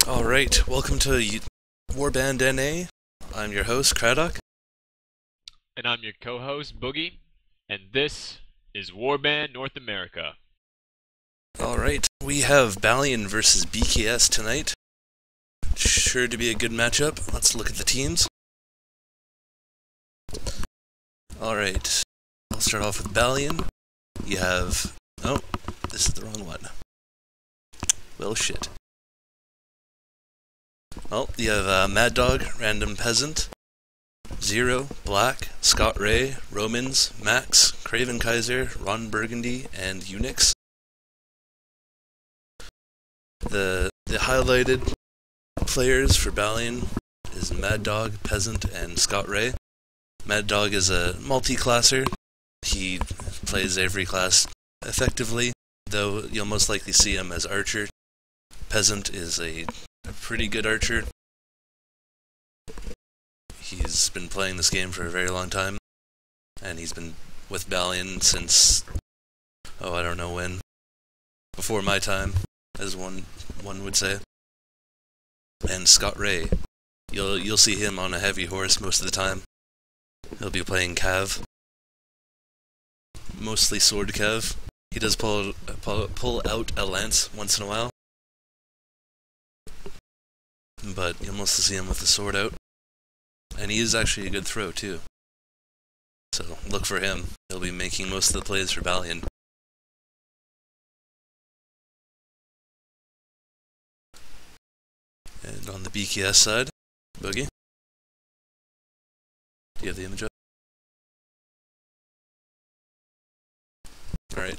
Alright, welcome to Warband NA. I'm your host, Craddock. And I'm your co-host, Boogie, and this is Warband North America. Alright, we have Balion versus BkS tonight. Sure to be a good matchup. Let's look at the teams. Alright, I'll start off with Balion. You have... oh, this is the wrong one. Well, shit. Well, you have Mad Dog, Random Peasant, Zero, Black, Scott Ray, Romans, Max, Craven Kaiser, Ron Burgundy, and UNAC. The highlighted players for Balion is Mad Dog, Peasant, and Scott Ray. Mad Dog is a multi-classer. He plays every class effectively, though you'll most likely see him as Archer. Peasant is a pretty good archer. He's been playing this game for a very long time, and he's been with Balion since, oh, I don't know when, before my time, as one would say. And Scott Ray, you'll see him on a heavy horse most of the time. He'll be playing Cav, mostly sword Cav. He does pull out a lance once in a while, but you'll mostly see him with the sword out. And he is actually a good throw, too. So, look for him. He'll be making most of the plays for Balion. And on the BkS side, Boogie. Do you have the image up? Alright,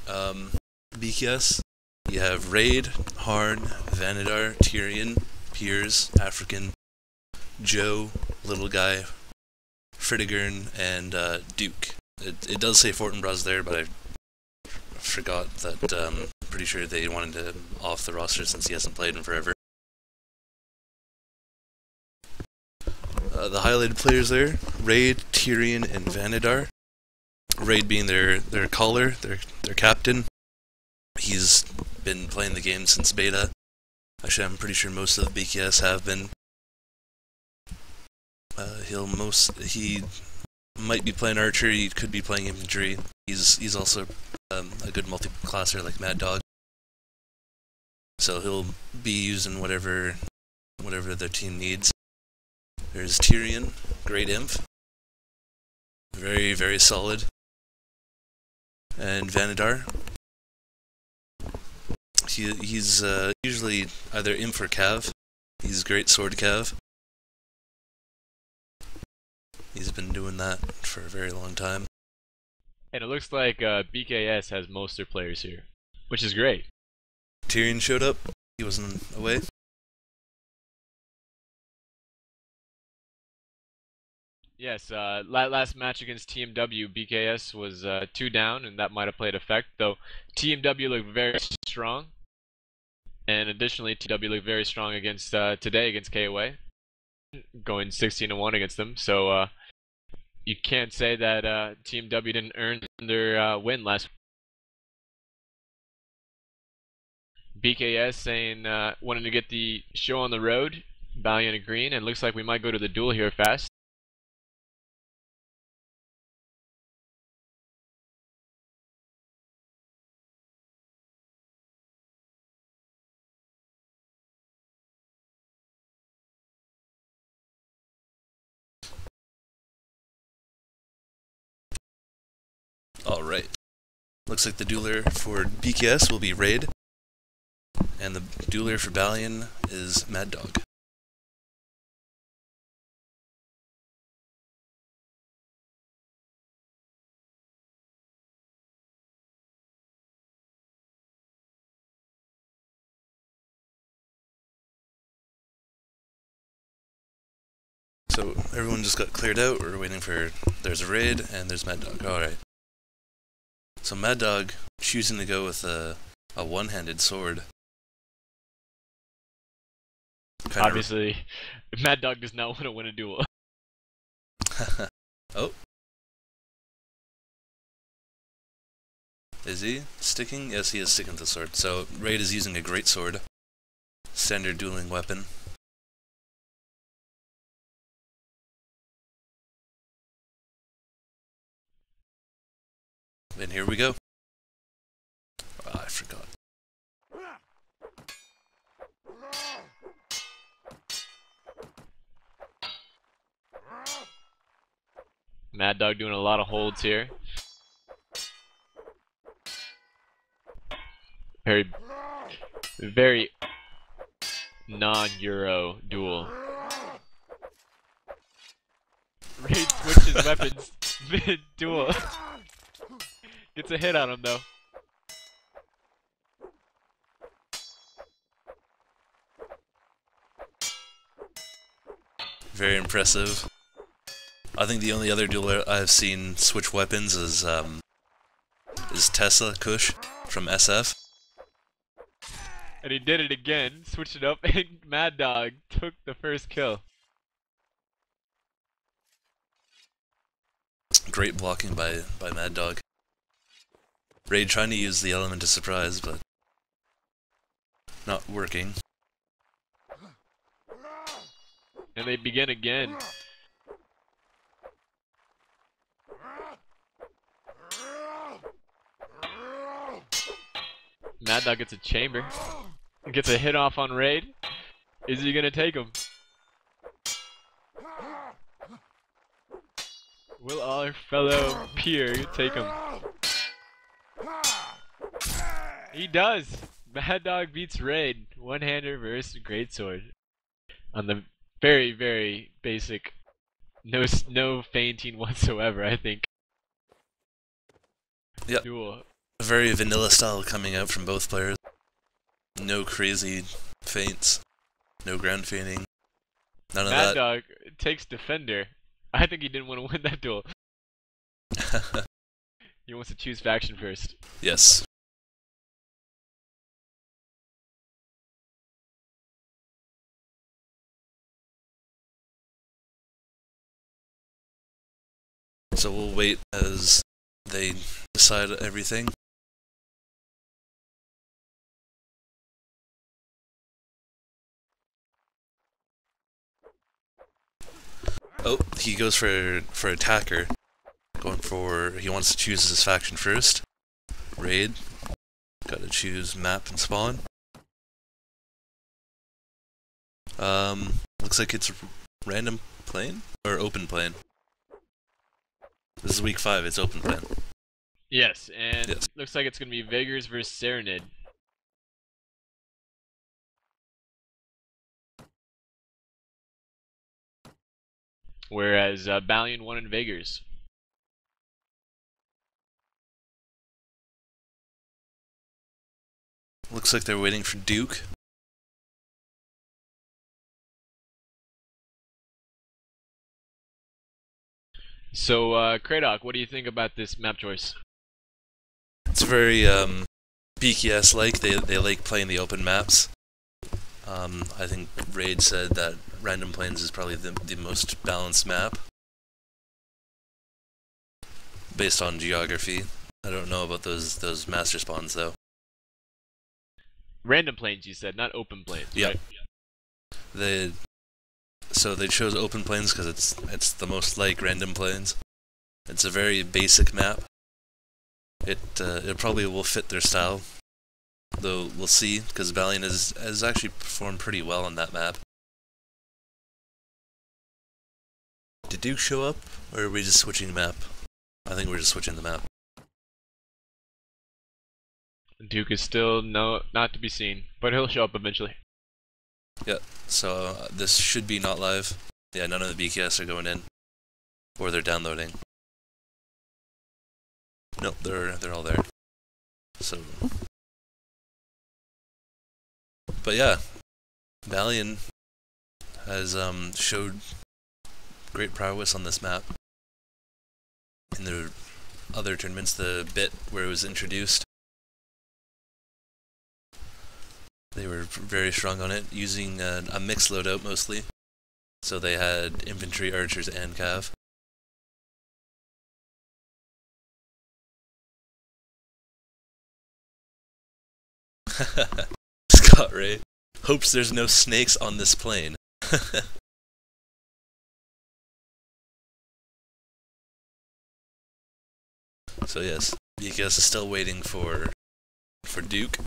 BkS, you have Raid, Harn, Vanadar, Tyrion, Piers, African, Joe, Little Guy, Fritigern, and Duke. It does say Fortinbras there, but I forgot that I'm pretty sure they wanted him off the roster since he hasn't played in forever. The highlighted players there, Raid, Tyrion, and Vanadar. Raid being their caller, their captain. He's been playing the game since beta. Actually, I'm pretty sure most of the BkS have been. He might be playing archer. He could be playing infantry. He's also a good multi-classer like Mad Dog. So he'll be using whatever their team needs. There's Tyrion, great imp, very very solid, and Vanadar. He's usually either imp or cav. He's great sword cav. He's been doing that for a very long time. And it looks like BkS has most of their players here, which is great. Tyrion showed up. He wasn't away. Yes, last match against TMW, BkS was 2 down, and that might have played effect, though TMW looked very strong. And additionally, TMW looked very strong against today against KOA, going 16-1 against them. So you can't say that TMW didn't earn their win last. BkS saying wanting to get the show on the road. Balion agreeing, and looks like we might go to the duel here fast. Alright. Looks like the dueler for BkS will be Raid, and the dueler for Balion is Mad Dog. So everyone just got cleared out. We're waiting for... there's a Raid and there's Mad Dog. Alright. So Mad Dog choosing to go with a one-handed sword. Obviously, Mad Dog does not want to win a duel. Oh. Is he sticking? Yes, he is sticking to the sword. So Raid is using a great sword. standard dueling weapon. And here we go. Oh, I forgot. Mad Dog doing a lot of holds here. Very non-Euro duel. Raid switches weapons mid-duel. Gets a hit on him though. Very impressive. I think the only other dueler I've seen switch weapons is Tessa Kush from SF. And he did it again, switched it up, and Mad Dog took the first kill. Great blocking by Mad Dog. Raid trying to use the element of surprise, but not working. And they begin again. Mad Dog gets a chamber. Gets a hit off on Raid. Is he gonna take him? Will our fellow peer take him? He does! Mad Dog beats Raid. One-hander versus Greatsword. On the very, very basic, no feinting whatsoever, I think. Yep. Duel. A very vanilla style coming out from both players. No crazy feints. No ground feinting. None of that. Mad Dog takes Defender. I think he didn't want to win that duel. He wants to choose faction first. Yes. So we'll wait as they decide everything. Oh, he goes for attacker. He wants to choose his faction first. Raid. Gotta choose map and spawn. Looks like it's random plane or open plane. This is week 5, it's open plane. Yes, and yes. Looks like it's gonna be Vigors versus Serenade. Whereas Balion won in Vigors. Looks like they're waiting for Duke. So, Kratok, what do you think about this map choice? It's very BkS-like. They like playing the open maps. I think Raid said that Random Plains is probably the most balanced map based on geography. I don't know about those master spawns though. Random Plains, you said, not open plains. Yeah. Right? So they chose open plains because it's the most like Random Plains. It's a very basic map. It probably will fit their style, though we'll see, because Balion has actually performed pretty well on that map. Did Duke show up, or are we just switching the map? I think we're just switching the map. Duke is still not to be seen, but he'll show up eventually. Yeah, so this should be not live. Yeah, none of the BkS are going in, or they're downloading. Nope, they're all there. So, but yeah, Balion has showed great prowess on this map. In the other tournaments, the bit where it was introduced, they were very strong on it, using a mixed loadout mostly. So they had infantry, archers, and cav. Scott Ray. hopes there's no snakes on this plane. So yes, BkS is still waiting for Duke.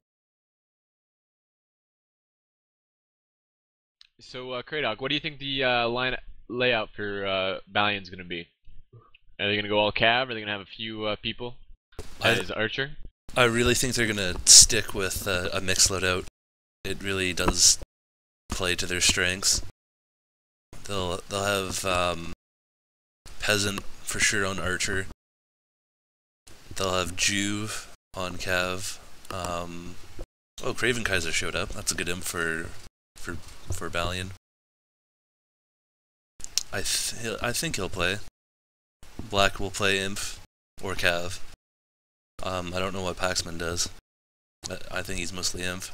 So, Kraydog, what do you think the line layout for Balion's going to be? Are they going to go all cav? Are they going to have a few people as Archer? I really think they're going to stick with a mixed loadout. It really does play to their strengths. They'll have Peasant for sure on Archer. They'll have Juve on cav. Oh, Craven Kaiser showed up. That's a good imp for Balion. I think he'll play. Black will play imp or cav. I don't know what Paxman does. I think he's mostly imp.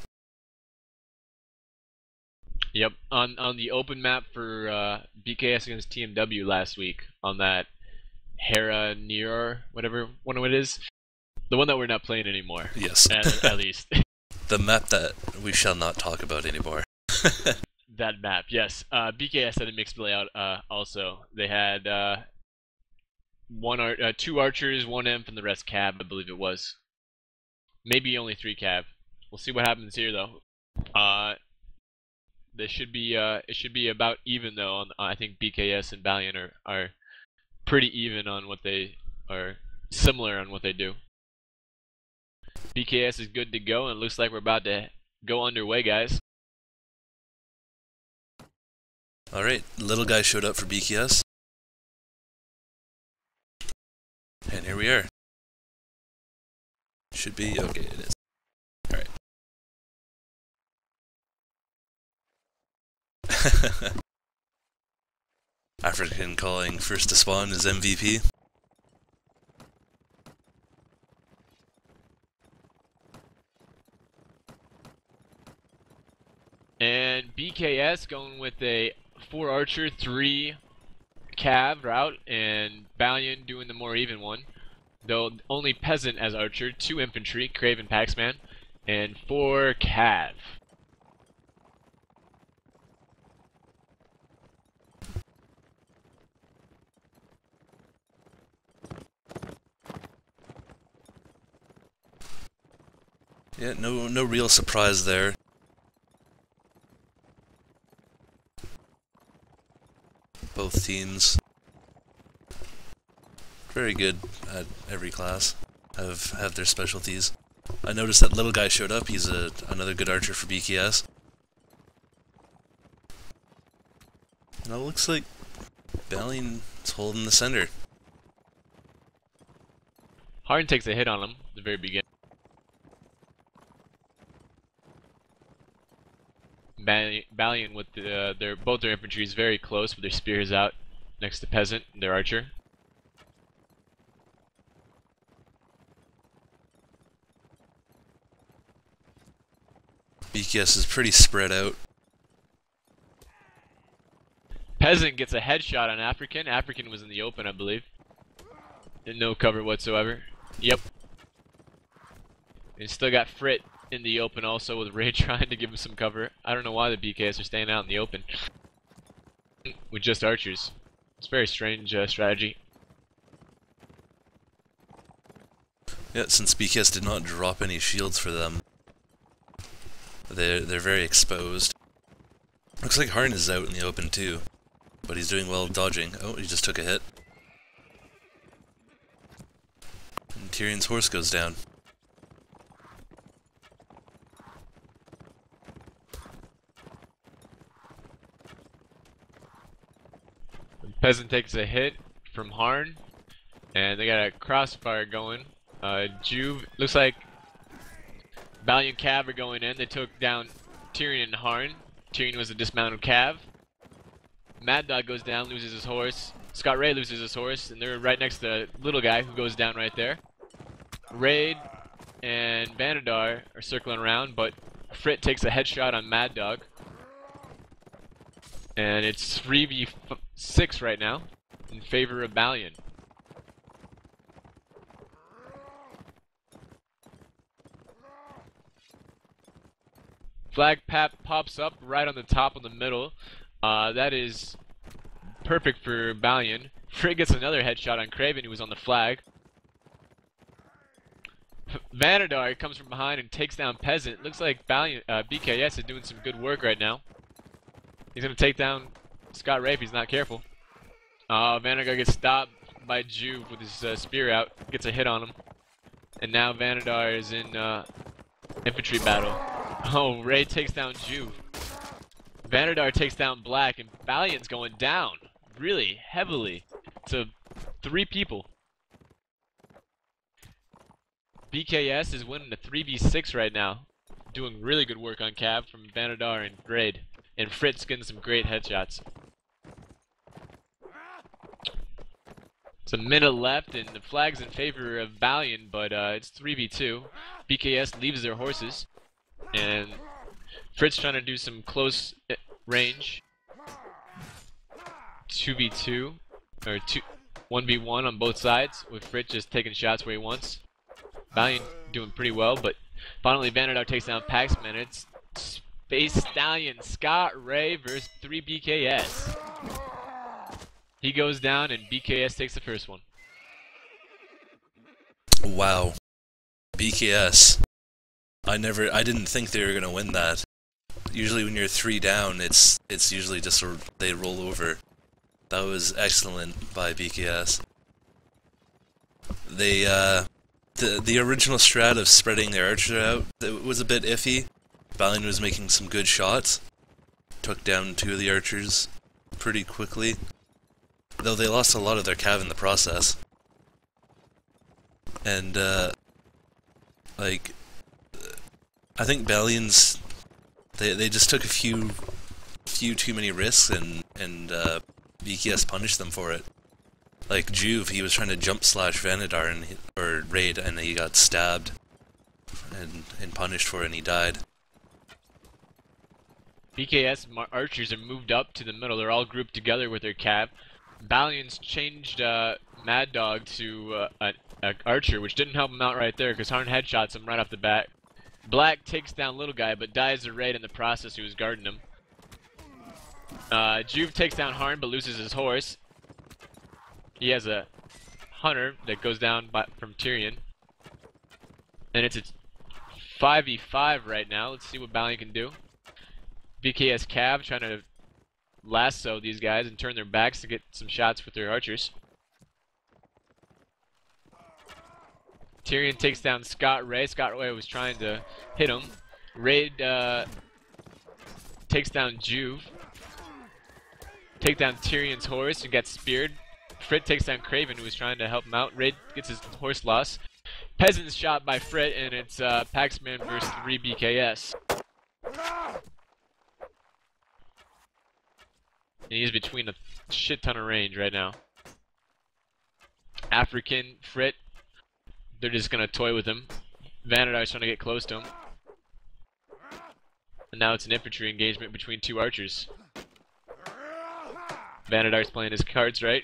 Yep, on the open map for BkS against TMW last week on that Hera Near whatever one it is, the one that we're not playing anymore. Yes, at least. The map that we shall not talk about anymore. That map, yes. BkS had a mixed layout. Also, they had two archers, one imp, and the rest cav. I believe it was. Maybe only 3 cav. We'll see what happens here, though. It should be about even though. I think BkS and Balion are pretty even on what they are, similar on what they do. BkS is good to go, and it looks like we're about to go underway, guys. Alright, little guy showed up for BkS. And here we are. Should be, okay, it is. Alright. African calling first to spawn is MVP. And BkS going with a 4 archer, 3 cav route, and Balion doing the more even one. Though only Peasant as archer, 2 infantry, Craven Paxman, and 4 cav. Yeah, no real surprise there. Both teams very good at every class, have their specialties. I noticed that little guy showed up. He's another good archer for BkS. And it looks like Balion's holding the center. Harden takes a hit on him at the very beginning. Balion with both their infantry is very close with their spears out next to Peasant, their archer. BkS is pretty spread out. Peasant gets a headshot on African. African was in the open, I believe. No cover whatsoever. Yep. And still got Frit in the open also, with Ray trying to give him some cover. I don't know why the BkS are staying out in the open with just archers. It's a very strange strategy. Yeah, since BkS did not drop any shields for them, they're very exposed. Looks like Harn is out in the open too, but he's doing well dodging. Oh, he just took a hit. And Tyrion's horse goes down. Peasant takes a hit from Harn, and they got a crossfire going. Juve, looks like Balion Cav are going in. They took down Tyrion and Harn. Tyrion was a dismounted Cav. Mad Dog goes down, loses his horse. Scott Ray loses his horse, and they're right next to the little guy who goes down right there. Raid and Vanadar are circling around, but Frit takes a headshot on Mad Dog. And it's 3v6 right now in favor of Balion. Flag pops up right on the top in the middle. That is perfect for Balion. Frit gets another headshot on Craven, who was on the flag. Vanadar comes from behind and takes down Peasant. Looks like BkS is doing some good work right now. He's going to take down Scott Ray if he's not careful. Vanadar gets stopped by Juve with his spear out. Gets a hit on him. And now Vanadar is in infantry battle. Oh, Ray takes down Juve. Vanadar takes down Black, and Balion's going down really heavily to 3 people. BkS is winning a 3v6 right now. Doing really good work on Cav from Vanadar and Grade. And Fritz getting some great headshots. It's a minute left, and the flag's in favor of Balion, but it's 3v2. BkS leaves their horses, and Fritz trying to do some close range. 2v2, or 1v1 on both sides, with Fritz just taking shots where he wants. Balion doing pretty well, but finally Vanadar takes down Paxman. It's Space Stallion Scott Ray versus 3 BkS. He goes down and BkS takes the first one. Wow. BkS. I didn't think they were gonna win that. Usually when you're 3 down, it's usually just they roll over. That was excellent by BkS. They the original strat of spreading their archer out, it was a bit iffy. Balion was making some good shots. Took down 2 of the archers pretty quickly. Though they lost a lot of their cav in the process. And like, I think Balion's they just took a few too many risks, and BkS punished them for it. Like Juve, he was trying to jump slash Vanadar or raid, and he got stabbed and punished for it, and he died. BkS archers are moved up to the middle. They're all grouped together with their cav. Balion's changed Mad Dog to an archer, which didn't help him out right there because Harn headshots him right off the bat. Black takes down Little Guy, but dies a raid in the process who was guarding him. Juve takes down Harn, but loses his horse. He has a hunter that goes down from Tyrion. And it's a 5v5 right now. Let's see what Balion can do. BkS Cav trying to lasso these guys and turn their backs to get some shots with their archers. Tyrion takes down Scott Ray. Scott Ray was trying to hit him. Raid takes down Juve. Take down Tyrion's horse and gets speared. Frit takes down Craven, who was trying to help him out. Raid gets his horse lost. Peasant's shot by Frit, and it's Paxman versus 3 BkS. And he's between a shit ton of range right now. African, Frit, they're just gonna toy with him. Vanadar's trying to get close to him. And now it's an infantry engagement between 2 archers. Vanadar's playing his cards right.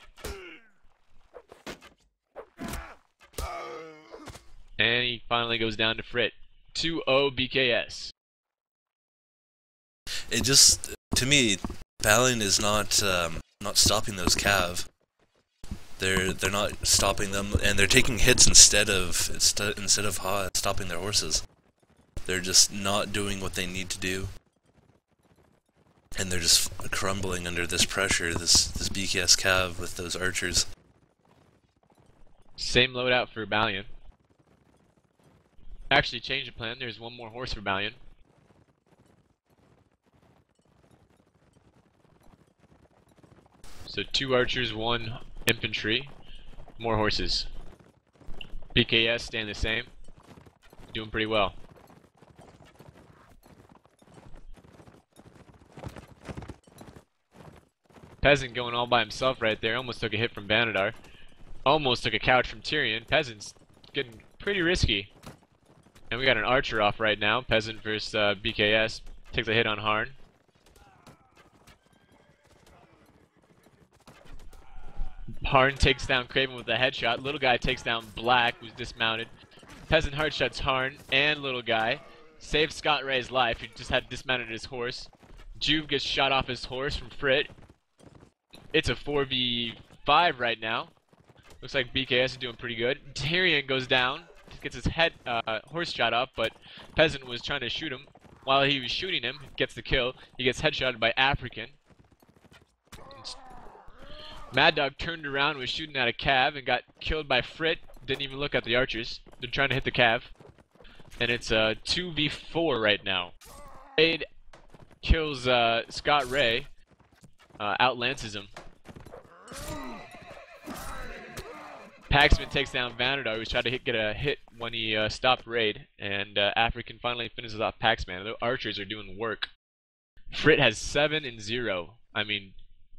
And he finally goes down to Frit. 2-0 BkS. It just, to me, Balion is not stopping those cav. They're not stopping them, and they're taking hits instead of stopping their horses. They're just not doing what they need to do, and they're just crumbling under this pressure. This BkS cav with those archers. Same loadout for Balion. Actually, change the plan. There's 1 more horse for Balion. So 2 archers, 1 infantry, more horses. BkS staying the same, doing pretty well. Peasant going all by himself right there, almost took a hit from Vanadar. Almost took a couch from Tyrion. Peasant's getting pretty risky. And we got an archer off right now. Peasant versus BkS. Takes a hit on Harn. Harn takes down Craven with a headshot. Little Guy takes down Black, who's dismounted. Peasant headshots Harn and Little Guy. saved Scott Ray's life. He just had dismounted his horse. Juve gets shot off his horse from Frit. It's a 4v5 right now. Looks like BkS is doing pretty good. Tyrion goes down, gets his head horse shot off, but Peasant was trying to shoot him. While he was shooting him, gets the kill. He gets headshotted by African. Mad Dog turned around, was shooting at a cav, and got killed by Frit. Didn't even look at the archers. They're trying to hit the cav. And it's a 2v4 right now. Raid kills Scott Ray, outlances him. Paxman takes down Vanadar, who's trying to get a hit when he stopped Raid, and African finally finishes off Paxman. The archers are doing work. Frit has 7-0. I mean,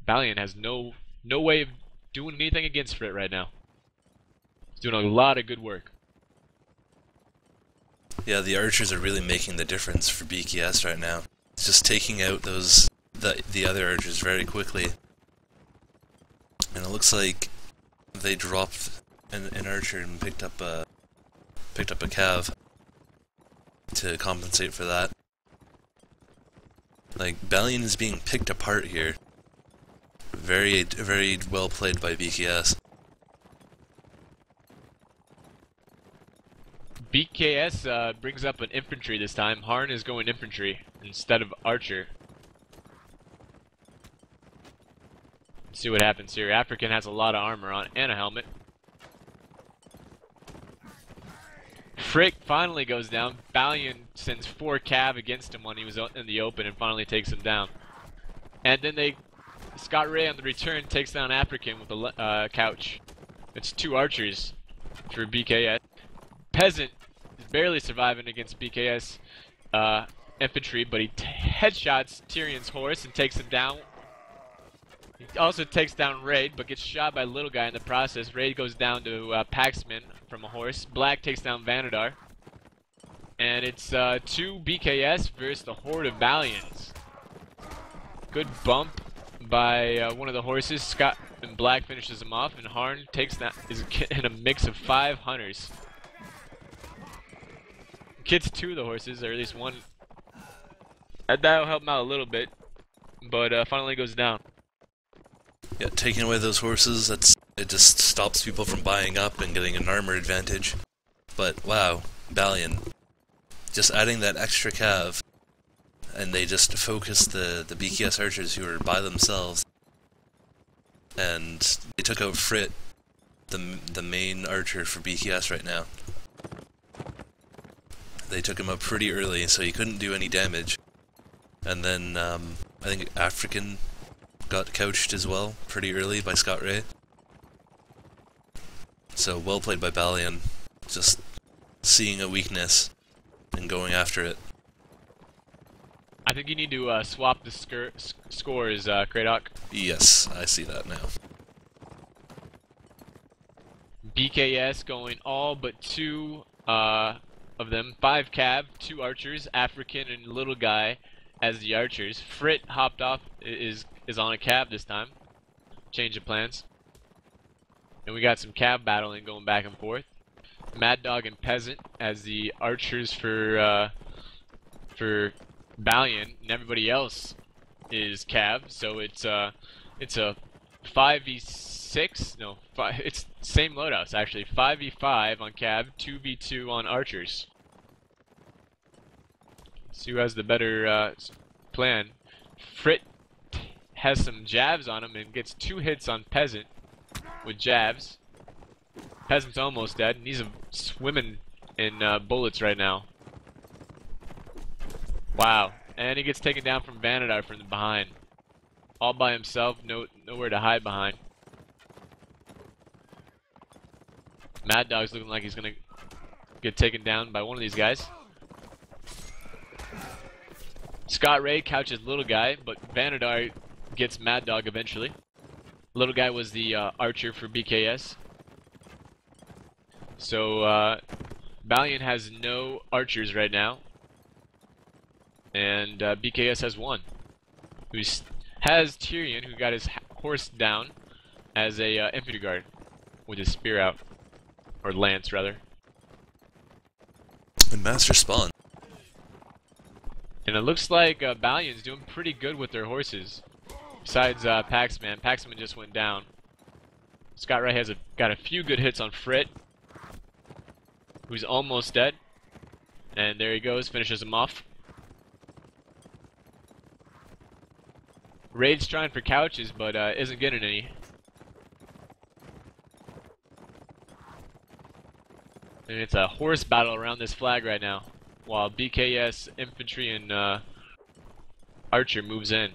Balion has no way of doing anything against Frit right now. He's doing a lot of good work. Yeah, the archers are really making the difference for BkS right now. It's just taking out the other archers very quickly. And it looks like they dropped an archer and picked up a cav to compensate for that. Like, Balion is being picked apart here. Very well played by BkS. BkS brings up an infantry this time. Harn is going infantry instead of archer. Let's see what happens here. African has a lot of armor on and a helmet. Frick finally goes down. Balion sends 4 cav against him when he was in the open and finally takes him down. And then Scott Ray on the return takes down African with a couch. It's 2 archers for BkS. Peasant is barely surviving against BkS infantry, but he headshots Tyrion's horse and takes him down. He also takes down Raid, but gets shot by Little Guy in the process. Raid goes down to Paxman from a horse. Black takes down Vanadar. And it's 2 BkS versus the horde of Balions. Good bump by one of the horses. Scott and Black finishes him off, and Harn takes that is in a mix of 5 hunters. Gets 2 of the horses, or at least 1. That'll help him out a little bit, but finally goes down. Yeah, taking away those horses, it just stops people from buying up and getting an armor advantage. But wow, Balion, just adding that extra cav, and they just focus the BkS archers who are by themselves, and they took out Frit, the main archer for BkS right now. They took him up pretty early, so he couldn't do any damage. And then I think African got couched as well pretty early by Scott Ray. So well played by Balion, just seeing a weakness and going after it. I think you need to swap the scores, Kratok. Yes, I see that now. BkS going all but 2 of them. 5 cav, 2 archers, African and Little Guy as the archers. Frit hopped off, is on a cav this time. Change of plans. And we got some cav battling going back and forth. Mad Dog and Peasant as the archers for Balion, and everybody else is cav. So it's a 5v6. No, it's same loadouts actually. 5v5 on cav, 2v2 on archers. Let's see who has the better plan. Frit has some jabs on him and gets 2 hits on Peasant with jabs. Peasant's almost dead, and he's swimming in bullets right now. Wow. And he gets taken down from Vanadar from the behind. All by himself, nowhere to hide behind. Mad Dog's looking like he's gonna get taken down by one of these guys. Scott Ray couches Little Guy, but Vanadar gets Mad Dog eventually. Little Guy was the archer for BkS. So Balion has no archers right now, and BkS has 1. Who has Tyrion, who got his horse down as a infantry guard with his spear out, or lance rather. And Master Spawn. And it looks like Balion's doing pretty good with their horses. Besides Paxman. Paxman just went down. Scott Ray has got a few good hits on Frit, who's almost dead. And there he goes, finishes him off. Raid's trying for couches, but isn't getting any. And it's a horse battle around this flag right now, while BkS infantry and archer moves in.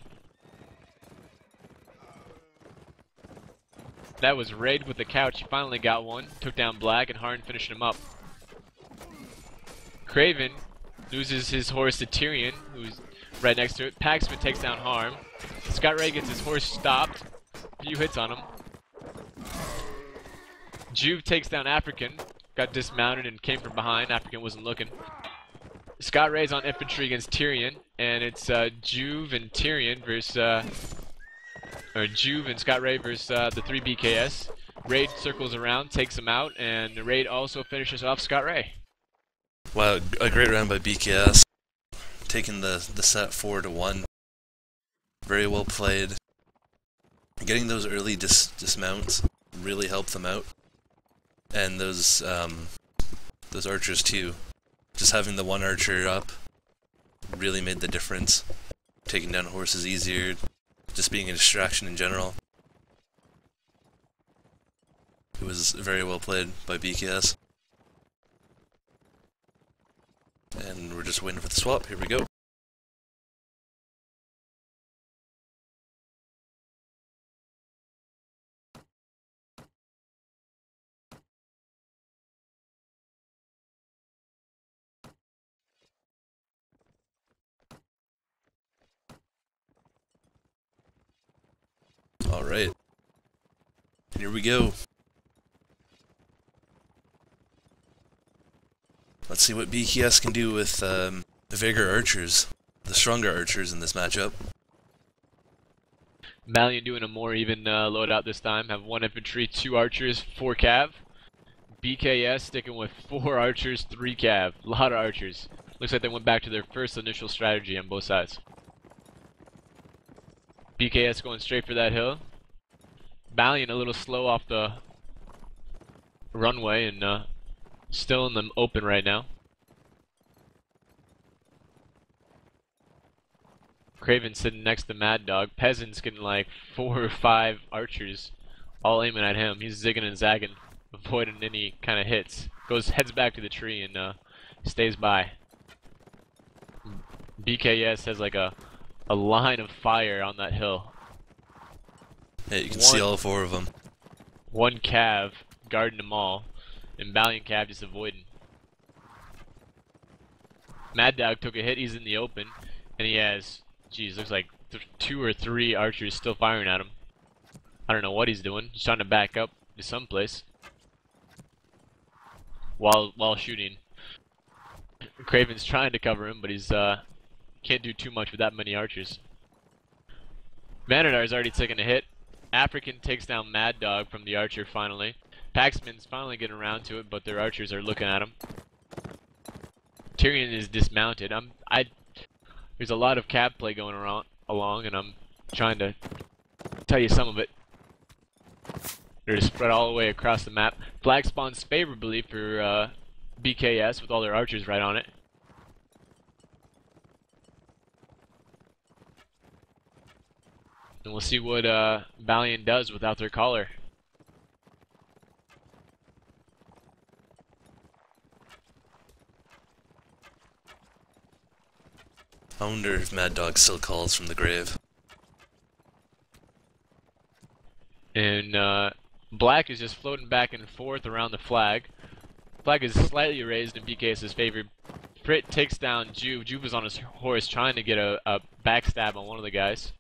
That was Raid with the couch. He finally got one. Took down Black, and Harn finished him up. Craven loses his horse to Tyrion, who's right next to it. Paxman takes down Harm. Scott Ray gets his horse stopped. A few hits on him. Juve takes down African. Got dismounted and came from behind. African wasn't looking. Scott Ray's on infantry against Tyrion, and it's Juve and Tyrion versus, or Juve and Scott Ray versus the 3 BkS. Raid circles around, takes him out, and the Raid also finishes off Scott Ray. Wow, a great round by BkS. Taking the set 4-1. Very well played. Getting those early dismounts really helped them out. And those archers too. Just having the one archer up really made the difference. Taking down horses easier, just being a distraction in general. It was very well played by BkS. And we're just waiting for the swap. Here we go. Alright. Here we go. Let's see what BkS can do with the Vigor archers, the stronger archers in this matchup. Balion doing a more even loadout this time. Have 1 infantry, 2 archers, 4 cav. BkS sticking with 4 archers, 3 cav. A lot of archers. Looks like they went back to their first initial strategy on both sides. BkS going straight for that hill. Balion a little slow off the runway and still in the open right now. Craven sitting next to Mad Dog. Peasant's getting like 4 or 5 archers all aiming at him. He's zigging and zagging, avoiding any kind of hits. Heads back to the tree and stays by. BkS has like a line of fire on that hill. Yeah, you can see all 4 of them. 1 cav guarding them all, and Balion cav just avoiding. Mad Dog took a hit, he's in the open, and he has, geez, looks like 2 or 3 archers still firing at him. I don't know what he's doing. He's trying to back up to someplace while shooting. Craven's trying to cover him, but he's can't do too much with that many archers. Vanadar's already taken a hit. African takes down Mad Dog from the archer finally. Paxman's finally getting around to it, but their archers are looking at him. Tyrion is dismounted. There's a lot of cab play going along, and I'm trying to tell you some of it. They're spread all the way across the map. Flag spawns favorably for BkS with all their archers right on it. And we'll see what Balion does without their caller. I wonder if Mad Dog still calls from the grave. And Black is just floating back and forth around the flag. Flag is slightly raised in BkS's favor. Frit takes down Juve. Juve is on his horse trying to get a backstab on one of the guys.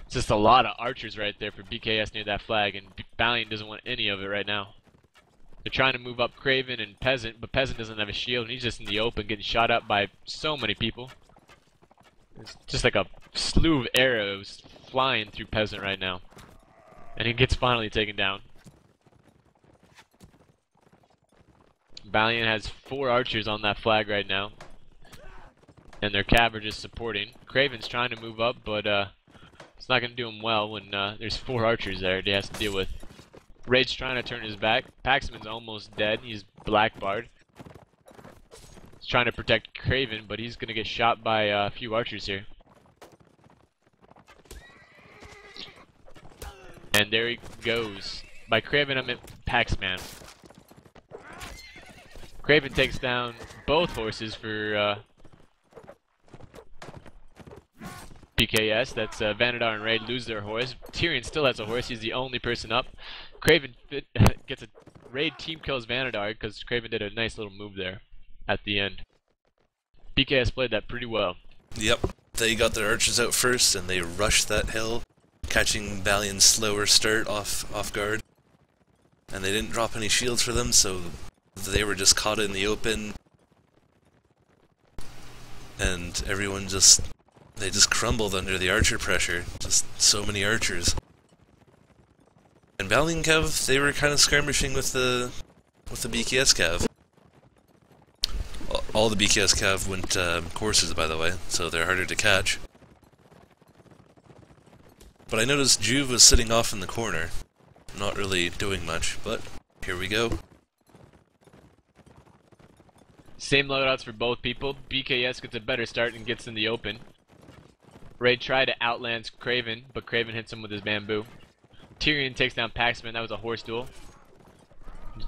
It's just a lot of archers right there for BkS near that flag, and Balion doesn't want any of it right now. They're trying to move up Craven and Peasant, but Peasant doesn't have a shield, and he's just in the open getting shot up by so many people. It's just like a slew of arrows flying through Peasant right now. And he gets finally taken down. Balion has 4 archers on that flag right now. and their cav are just supporting. Craven's trying to move up, but it's not going to do him well when there's 4 archers there he has to deal with. Raid's trying to turn his back. Paxman's almost dead. He's black barred. He's trying to protect Craven, but he's going to get shot by a few archers here. And there he goes. By Craven, I meant Paxman. Craven takes down both horses for BkS. That's Vanadar and Raid lose their horse. Tyrion still has a horse. He's the only person up. Craven gets a Raid team kills Vanadar because Craven did a nice little move there at the end. BkS played that pretty well. Yep. They got their archers out first and they rushed that hill, catching Balion's slower start off guard. And they didn't drop any shields for them, so they were just caught in the open. And everyone they just crumbled under the archer pressure. Just so many archers. And Balion Cav, they were kind of skirmishing with the BkS Cav. All the BkS Cav went courses, by the way, so they're harder to catch. But I noticed Juve was sitting off in the corner, not really doing much, but here we go. Same loadouts for both people. BkS gets a better start and gets in the open. Raid tried to outland Craven, but Craven hits him with his bamboo. Tyrion takes down Paxman. That was a horse duel.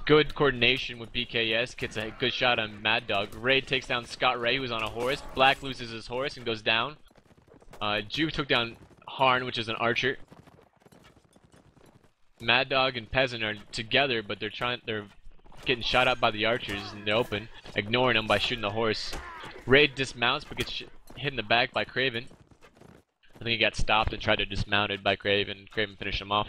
Good coordination with BkS. Gets a good shot on Mad Dog. Raid takes down Scott Ray, who's on a horse. Black loses his horse and goes down. Juve took down Harn, which is an archer. Mad Dog and Peasant are together, but they're getting shot at by the archers in the open, ignoring them by shooting the horse. Raid dismounts, but gets hit in the back by Craven. I think he got stopped and tried to dismount it by Craven. Craven finished him off.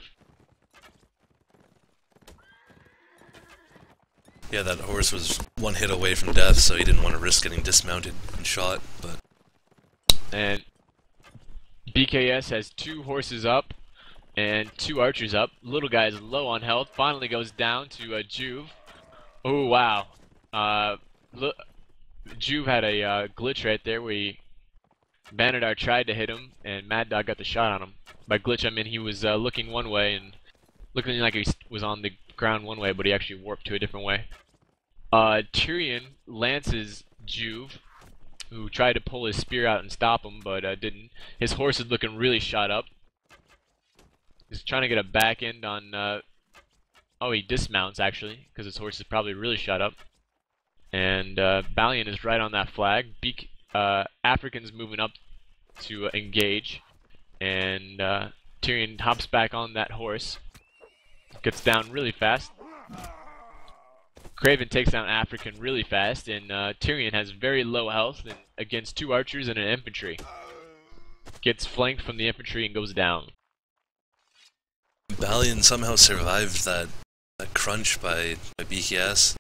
Yeah, that horse was one hit away from death, so he didn't want to risk getting dismounted and shot, but... And BkS has 2 horses up and 2 archers up. Little guy is low on health. Finally goes down to Juve. Oh, wow. Juve had a glitch right there where Vanadar tried to hit him, and Mad Dog got the shot on him. By glitch, I mean he was looking one way and looking like he was on the ground one way, but he actually warped to a different way. Tyrion lances Juve, who tried to pull his spear out and stop him, but didn't. His horse is looking really shot up. He's trying to get a back end on... oh, he dismounts, actually, because his horse is probably really shot up. And Balion is right on that flag. African's moving up to engage, and Tyrion hops back on that horse, gets down really fast. Craven takes down African really fast, and Tyrion has very low health and against 2 archers and an infantry. Gets flanked from the infantry and goes down. Balion somehow survived that crunch by BkS.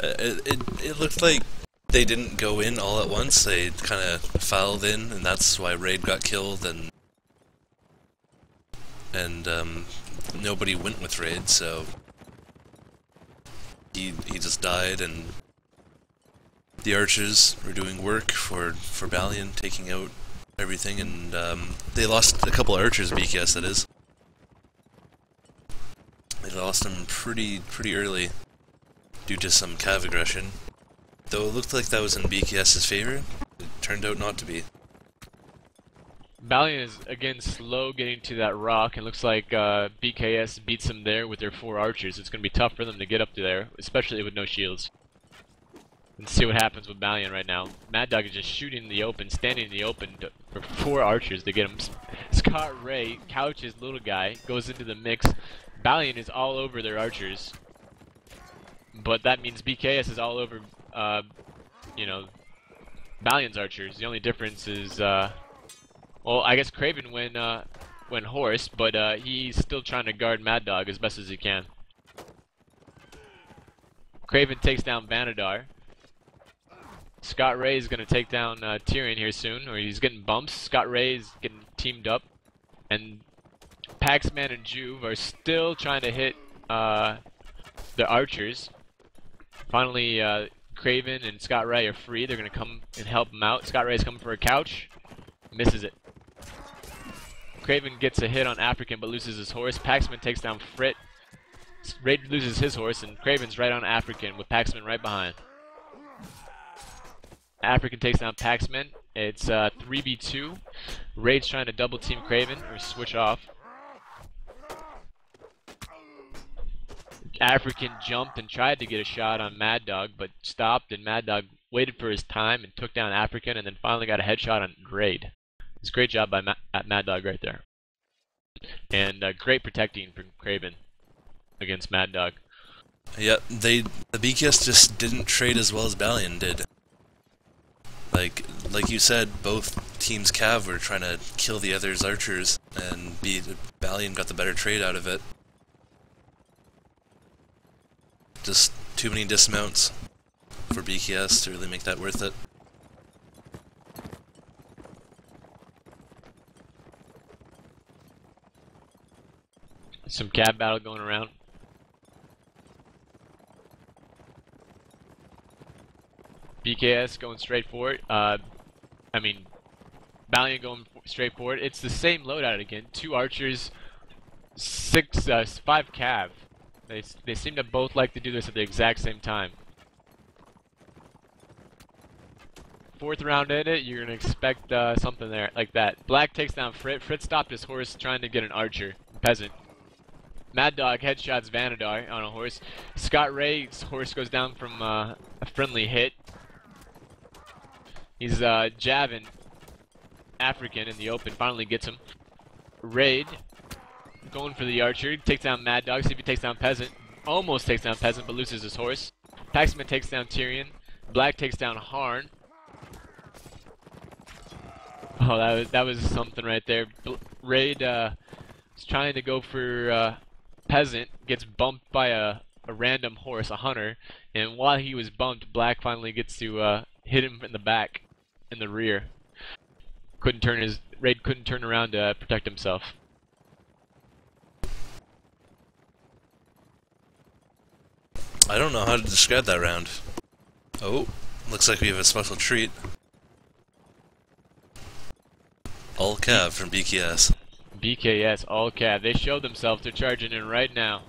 It looked like they didn't go in all at once. They kind of filed in, and that's why Raid got killed, and nobody went with Raid, so he just died, and the archers were doing work for Balion, taking out everything, and they lost a couple of archers, BkS that is. They lost them pretty early due to some cav aggression. Though it looked like that was in BkS's favor, it turned out not to be. Balion is again slow getting to that rock, and looks like BkS beats them there with their 4 archers. It's going to be tough for them to get up to there, especially with no shields. Let's see what happens with Balion right now. Mad Dog is just shooting in the open, standing in the open for 4 archers to get him. Scott Ray couches little guy, goes into the mix. Balion is all over their archers, but that means BkS is all over, you know, Balion's archers. The only difference is, well, I guess Craven went horse, but he's still trying to guard Mad Dog as best as he can. Craven takes down Vanadar. Scott Ray is going to take down Tyrion here soon, or he's getting bumps. Scott Ray is getting teamed up, and Paxman and Juve are still trying to hit the archers. Finally, Craven and Scott Ray are free. They're going to come and help him out. Scott Ray's coming for a couch. Misses it. Craven gets a hit on African but loses his horse. Paxman takes down Frit. Raid loses his horse and Craven's right on African with Paxman right behind. African takes down Paxman. It's 3v2. Raid's trying to double team Craven or switch off. African jumped and tried to get a shot on Mad Dog, but stopped, and Mad Dog waited for his time and took down African, and then finally got a headshot on Raid. It's a great job by Mad Dog right there. And great protecting from Craven against Mad Dog. Yeah, the BkS just didn't trade as well as Balion did. Like you said, both teams' Cav were trying to kill the other's archers, and Balion got the better trade out of it. Just too many dismounts for BkS to really make that worth it. Some Cav battle going around. BkS going straight for it. Balion going straight for it. It's the same loadout again. 2 archers, 5 Cav. They seem to both like to do this at the exact same time. 4th round in it, you're gonna expect something there like that. Black takes down Frit. Frit stopped his horse trying to get an archer, peasant. Mad Dog headshots Vanadar on a horse. Scott Ray's horse goes down from a friendly hit. He's jabbing African in the open, finally gets him. Raid going for the archer, takes down Mad Dog, see if he takes down Peasant. Almost takes down Peasant, but loses his horse. Paxman takes down Tyrion. Black takes down Harn. Oh, that was something right there. Raid is trying to go for Peasant, gets bumped by a random horse, a hunter, and while he was bumped, Black finally gets to hit him in the back, in the rear. Raid couldn't turn around to protect himself. I don't know how to describe that round. Oh, looks like we have a special treat. All Cav from BkS. BkS, all Cav. They showed themselves. They're charging in right now.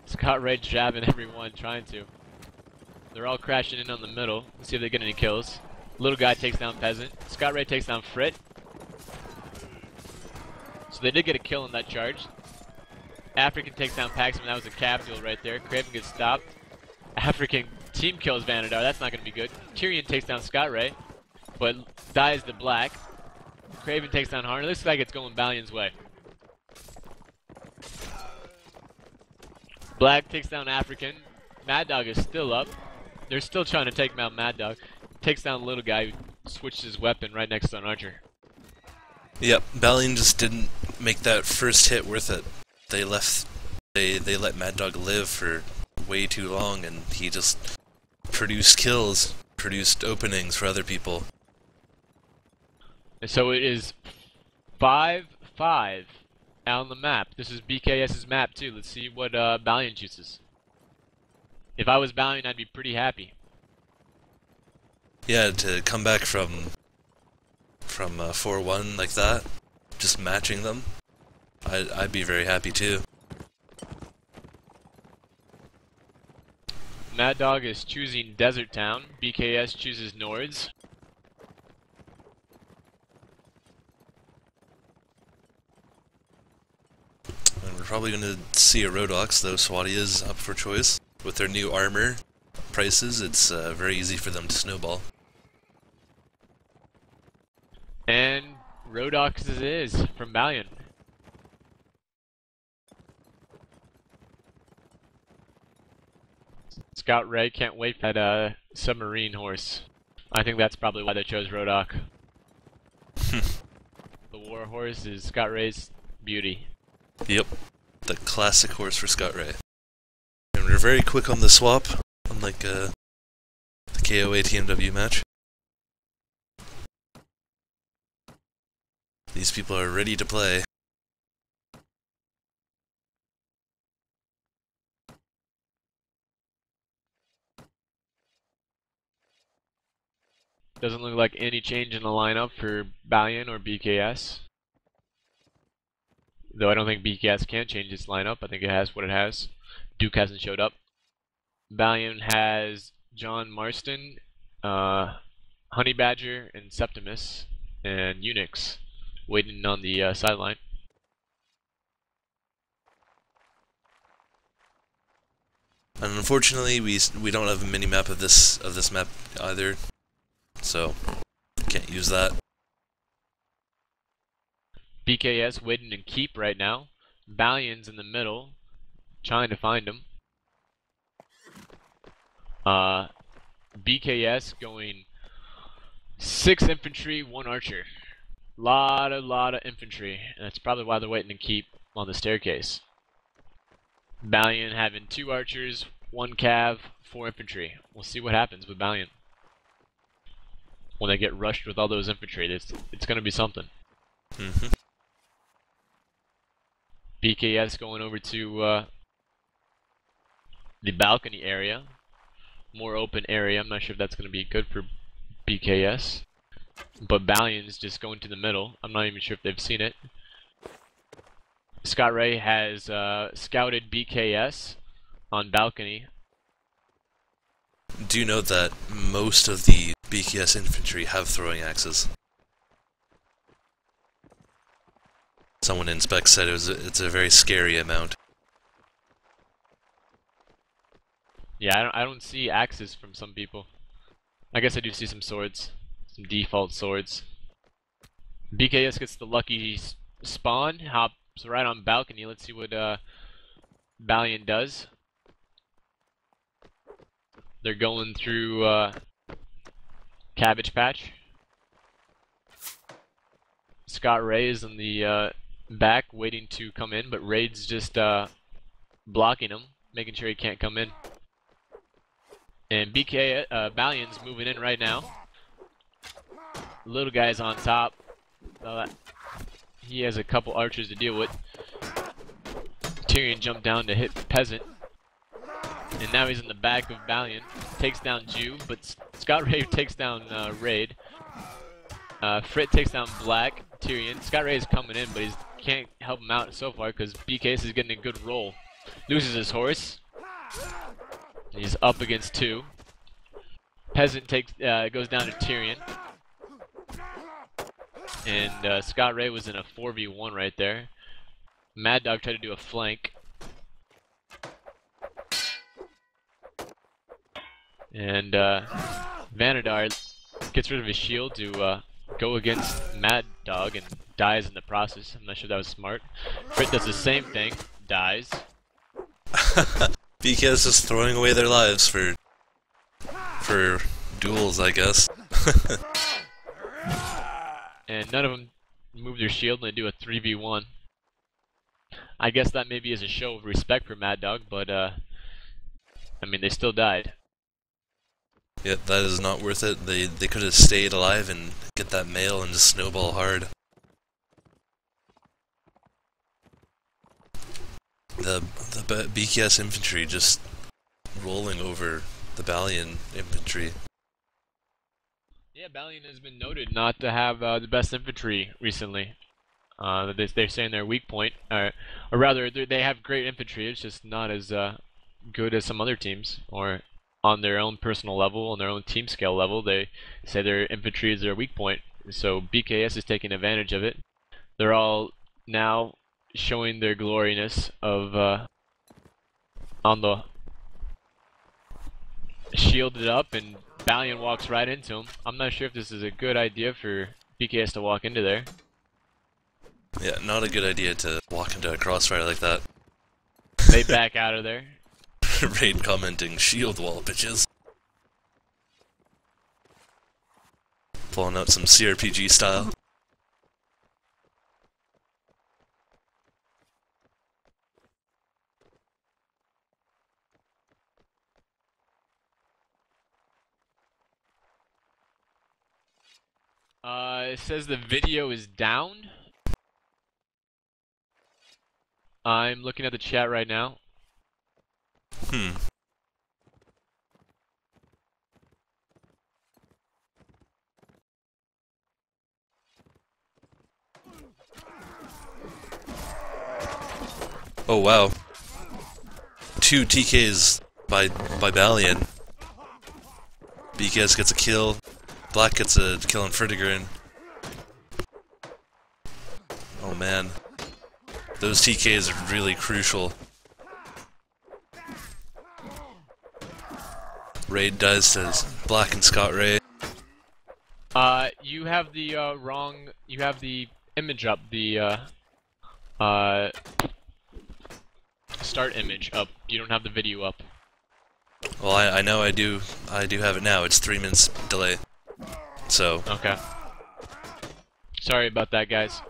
Scott Ray jabbing everyone, trying to. They're all crashing in on the middle. Let's see if they get any kills. Little guy takes down Peasant. Scott Ray takes down Frit. So they did get a kill in that charge. African takes down Paxman. That was a Cav duel right there. Craven gets stopped. African team kills Vanadar. That's not going to be good. Tyrion takes down Scott Ray, but dies to Black. Craven takes down Harn. It looks like it's going Balion's way. Black takes down African. Mad Dog is still up. They're still trying to take out Mad Dog. Takes down the little guy who switched his weapon right next to an archer. Yep, Balion just didn't make that first hit worth it. They let Mad Dog live for way too long, and he just produced kills, produced openings for other people. And so it is 5-5 on the map. This is BkS's map too. Let's see what Balion chooses. If I was Balion, I'd be pretty happy. Yeah, to come back from 4-1 like that, just matching them, I'd be very happy too. Mad Dog is choosing Desert Town. BkS chooses Nords. And we're probably going to see a Rodox, though Swati is up for choice. With their new armor prices, it's very easy for them to snowball. And Rodox it is from Balion. Scout Ray can't wait for that submarine horse. I think that's probably why they chose Rodok. The war horse is Scott Ray's beauty. Yep, the classic horse for Scott Ray. And we're very quick on the swap, unlike the KOA TMW match. These people are ready to play. Doesn't look like any change in the lineup for Balion or BkS. Though I don't think BkS can change its lineup. I think it has what it has. Duke hasn't showed up. Balion has John Marston, Honey Badger, and Septimus, and UNAC waiting on the sideline. And unfortunately, we don't have a mini map of this map either, so can't use that. BkS waiting in keep right now. Balion's in the middle, trying to find him. BkS going 6 infantry, 1 archer. Lot of infantry, and that's probably why they're waiting to keep on the staircase. Balion having 2 archers, 1 cav, 4 infantry. We'll see what happens with Balion when they get rushed with all those infantry. It's going to be something. BkS going over to the balcony area, more open area. I'm not sure if that's going to be good for BkS, but Balion's just going to the middle. I'm not even sure if they've seen it. Scott Ray has scouted BkS on balcony. Do you know that most of the BkS infantry have throwing axes? Someone in spec said it's a very scary amount. Yeah, I don't see axes from some people. I guess I do see some swords, some default swords. BkS gets the lucky spawn, hops right on balcony. Let's see what Balion does. They're going through Cabbage Patch. Scott Ray is in the back waiting to come in, but Raid's just blocking him, making sure he can't come in. And Balion's moving in right now. Little guy's on top. He has a couple archers to deal with. Tyrion jumped down to hit Peasant. And now he's in the back of Balion. Takes down Jew, but Scott Ray takes down Raid. Frit takes down Black, Tyrion. Scott Ray is coming in, but he can't help him out so far because BkS is getting a good roll. Loses his horse. He's up against 2. Peasant goes down to Tyrion. And Scott Ray was in a 4v1 right there. Mad Dog tried to do a flank. And Vanadar gets rid of his shield to go against Mad Dog and dies in the process. I'm not sure that was smart. Frit does the same thing, dies. BkS is throwing away their lives for duels, I guess. And none of them move their shield and they do a 3v1. I guess that maybe is a show of respect for Mad Dog, but I mean, they still died. Yeah, that is not worth it. They could have stayed alive and get that mail and just snowball hard. The BkS infantry just rolling over the Balion infantry. Yeah, Balion has been noted not to have the best infantry recently. They're saying their weak point, or rather, they have great infantry. It's just not as good as some other teams, or on their own personal level, on their own team scale level. They say their infantry is their weak point. So BkS is taking advantage of it. They're all now showing their gloriness of on the shielded up, and Balion walks right into him. I'm not sure if this is a good idea for BkS to walk into there. Yeah, not a good idea to walk into a crossfire like that. They back out of there. Raid commenting, shield wall, bitches. Pulling out some CRPG style. It says the video is down. I'm looking at the chat right now. Oh wow. 2 TKs by Balion. BkS gets a kill. Black gets a kill on Fritigern. Oh man. Those TKs are really crucial. Raid dies to Black and Scott Ray. You have the you have the image up, the start image up. You don't have the video up. Well, I know I do have it now. It's 3 minutes delay. So. Okay. Sorry about that, guys.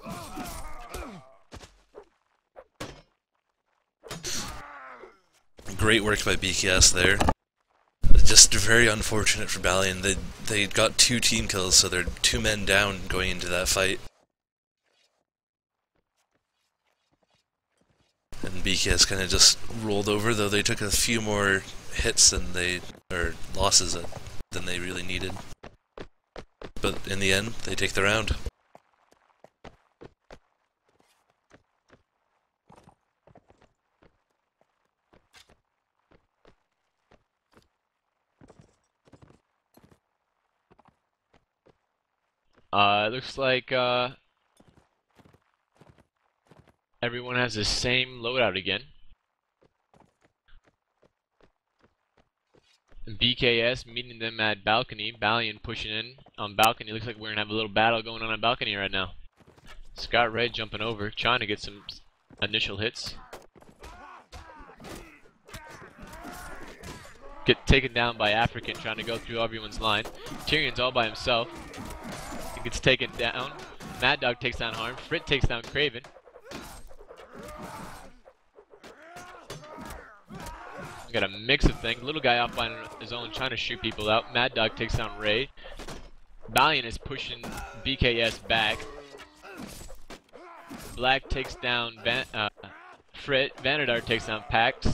Great work by BkS there. Just very unfortunate for Balion. They got 2 team kills, so they're 2 men down going into that fight. And BkS kind of just rolled over, though they took a few more hits than or losses than they really needed. But in the end, they take the round. It looks like everyone has the same loadout again. BkS meeting them at balcony. Balion pushing in on balcony. Looks like we're gonna have a little battle going on balcony right now. Scott Ray jumping over, trying to get some initial hits. Get taken down by African, trying to go through everyone's line. Tyrion's all by himself. He gets taken down. Mad Dog takes down Harm. Frit takes down Craven. Got a mix of things. Little guy off on his own trying to shoot people out. Mad Dog takes down Ray. Balion is pushing BkS back. Black takes down Frit. Vanadar takes down Pax.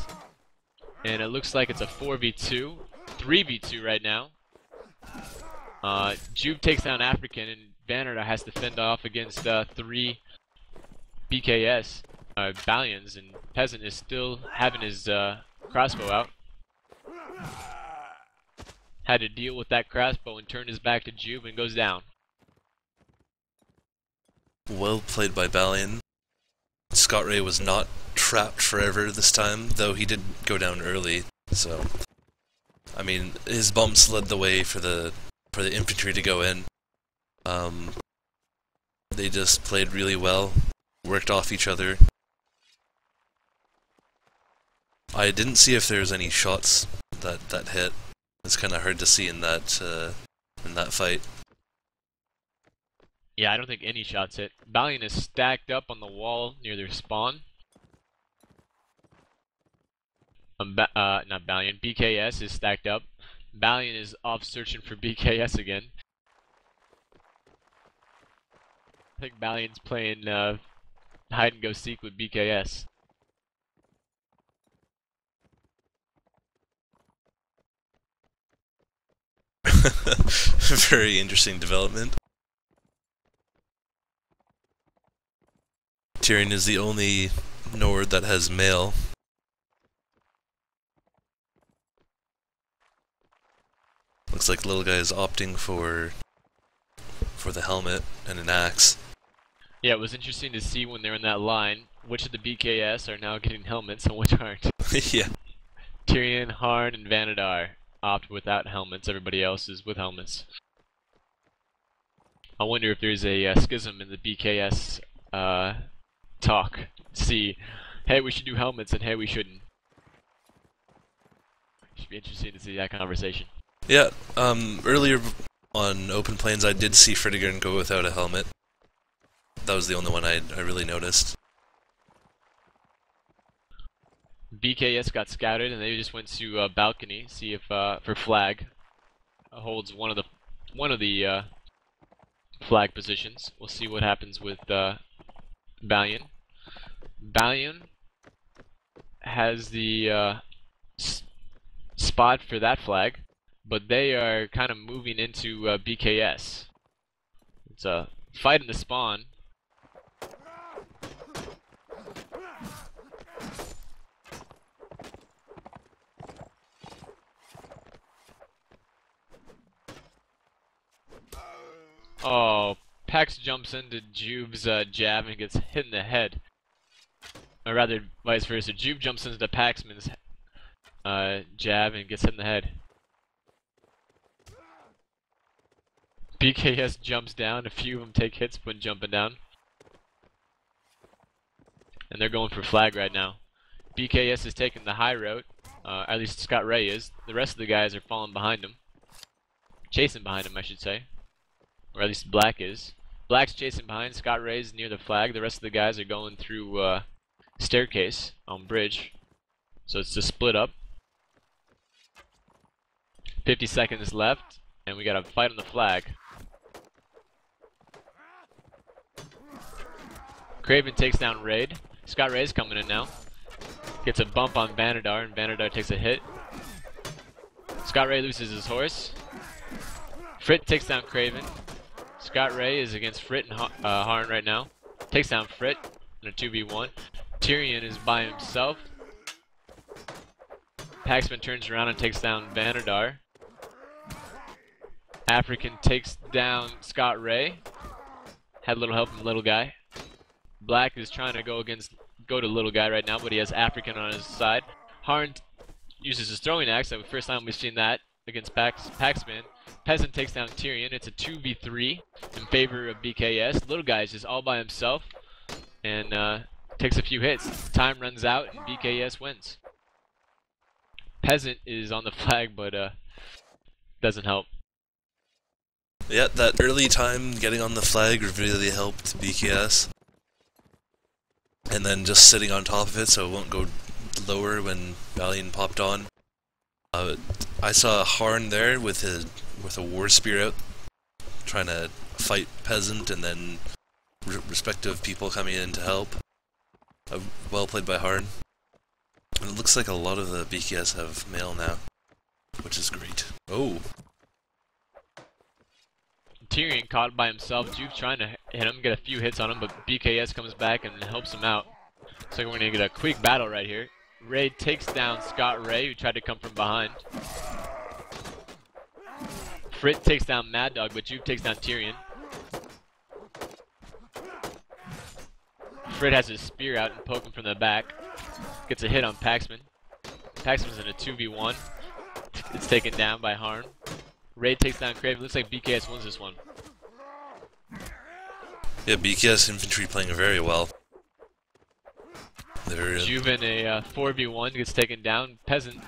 And it looks like it's a 4v2. 3v2 right now. Juve takes down African, and Vanadar has to fend off against 3 BkS Balions, and Peasant is still having his crossbow out. Had to deal with that crossbow and turn his back to Juve and goes down. Well played by Balion. Scott Ray was not trapped forever this time, though he did go down early. So, I mean, his bumps led the way for the infantry to go in. They just played really well, worked off each other. I didn't see if there was any shots that hit. It's kind of hard to see in that fight. Yeah, I don't think any shots hit. Balion is stacked up on the wall near their spawn. Not Balion. BkS is stacked up. Balion is off searching for BkS again. I think Balion's playing hide and go seek with BkS. Very interesting development. Tyrion is the only Nord that has mail. Looks like little guy is opting for the helmet and an axe. Yeah, it was interesting to see when they're in that line, which of the BkS are now getting helmets and which aren't. Yeah. Tyrion, Harn, and Vanadar opt without helmets. Everybody else is with helmets. I wonder if there's a schism in the BkS talk. See, hey, we should do helmets, and hey, we shouldn't. Should be interesting to see that conversation. Yeah, earlier on Open Plains I did see Fritigern go without a helmet. That was the only one I really noticed. BkS got scouted and they just went to balcony, see if for flag holds one of the flag positions. We'll see what happens with Balion. Balion has the spot for that flag, but they are kind of moving into BkS. It's a fight in the spawn. Oh, Pax jumps into Jube's jab and gets hit in the head. Or rather, vice versa. Jube jumps into Paxman's jab and gets hit in the head. BkS jumps down. A few of them take hits when jumping down. And they're going for flag right now. BkS is taking the high road. At least Scott Ray is. The rest of the guys are falling behind him. Chasing behind him, I should say. Or at least Black is. Black's chasing behind. Scott Ray's near the flag. The rest of the guys are going through staircase on bridge. So it's just split up. 50 seconds left. And we got a fight on the flag. Craven takes down Raid. Scott Ray's coming in now. Gets a bump on Vanadar, and Vanadar takes a hit. Scott Ray loses his horse. Frit takes down Craven. Scott Ray is against Frit and Harn right now. Takes down Frit in a 2v1. Tyrion is by himself. Paxman turns around and takes down Vanadar. African takes down Scott Ray. Had a little help from Little Guy. Black is trying to go to Little Guy right now, but he has African on his side. Harn uses his throwing axe. That's the first time we've seen that against Paxman. Peasant takes down Tyrion. It's a 2v3 in favor of BkS. Little Guy is just all by himself and takes a few hits. Time runs out and BkS wins. Peasant is on the flag, but doesn't help. Yeah, that early time getting on the flag really helped BkS. And then just sitting on top of it so it won't go lower when Balion popped on. I saw Harn there with a war spear out, trying to fight Peasant, and then respective people coming in to help. Well played by Harn. And it looks like a lot of the BkS have mail now, which is great. Oh! Tyrion caught by himself. Juke trying to hit him, get a few hits on him, but BkS comes back and helps him out. So we're going to get a quick battle right here. Ray takes down Scott Ray, who tried to come from behind. Frit takes down Mad Dog, but Juke takes down Tyrion. Frit has his spear out and poke him from the back. Gets a hit on Paxman. Paxman's in a 2v1. It's taken down by Harn. Ray takes down Craven. Looks like BkS wins this one. Yeah, BkS infantry playing very well. Juve in a 4v1 gets taken down. Peasant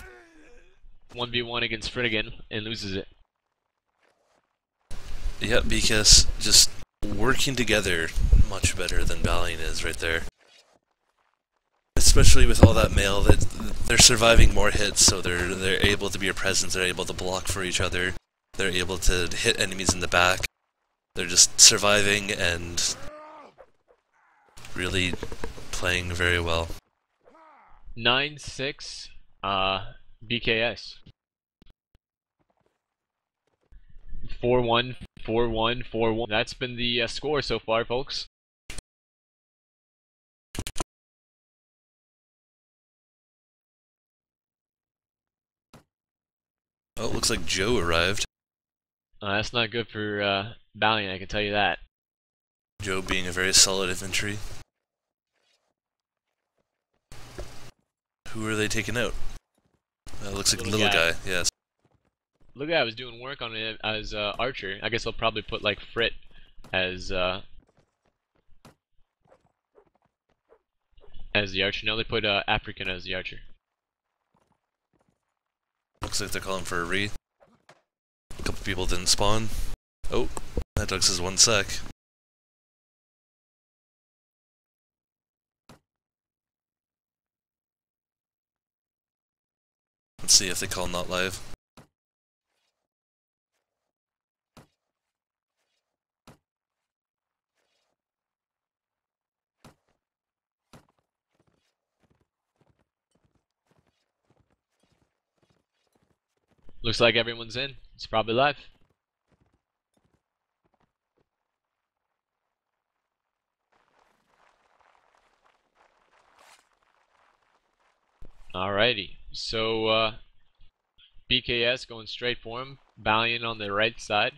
1v1 against Frit again and loses it. Yeah, BkS just working together much better than Balion is right there. Especially with all that mail, they're surviving more hits, so they're able to be a presence. They're able to block for each other. They're able to hit enemies in the back. They're just surviving and really playing very well. 9-6 BkS. 4-1, 4-1, 4-1. That's been the score so far, folks. Oh, it looks like Joe arrived. That's not good for Balion, I can tell you that. Joe being a very solid infantry. Who are they taking out? It looks like Little Guy, yes. Little Guy was doing work on it as Archer. I guess they'll probably put like Frit as the Archer. No, they put African as the Archer. Looks like they're calling for a re. A couple people didn't spawn. Oh, that dog says 1 sec. Let's see if they call not live. Looks like everyone's in. It's probably live. Alrighty, so BkS going straight for him. Balion on the right side.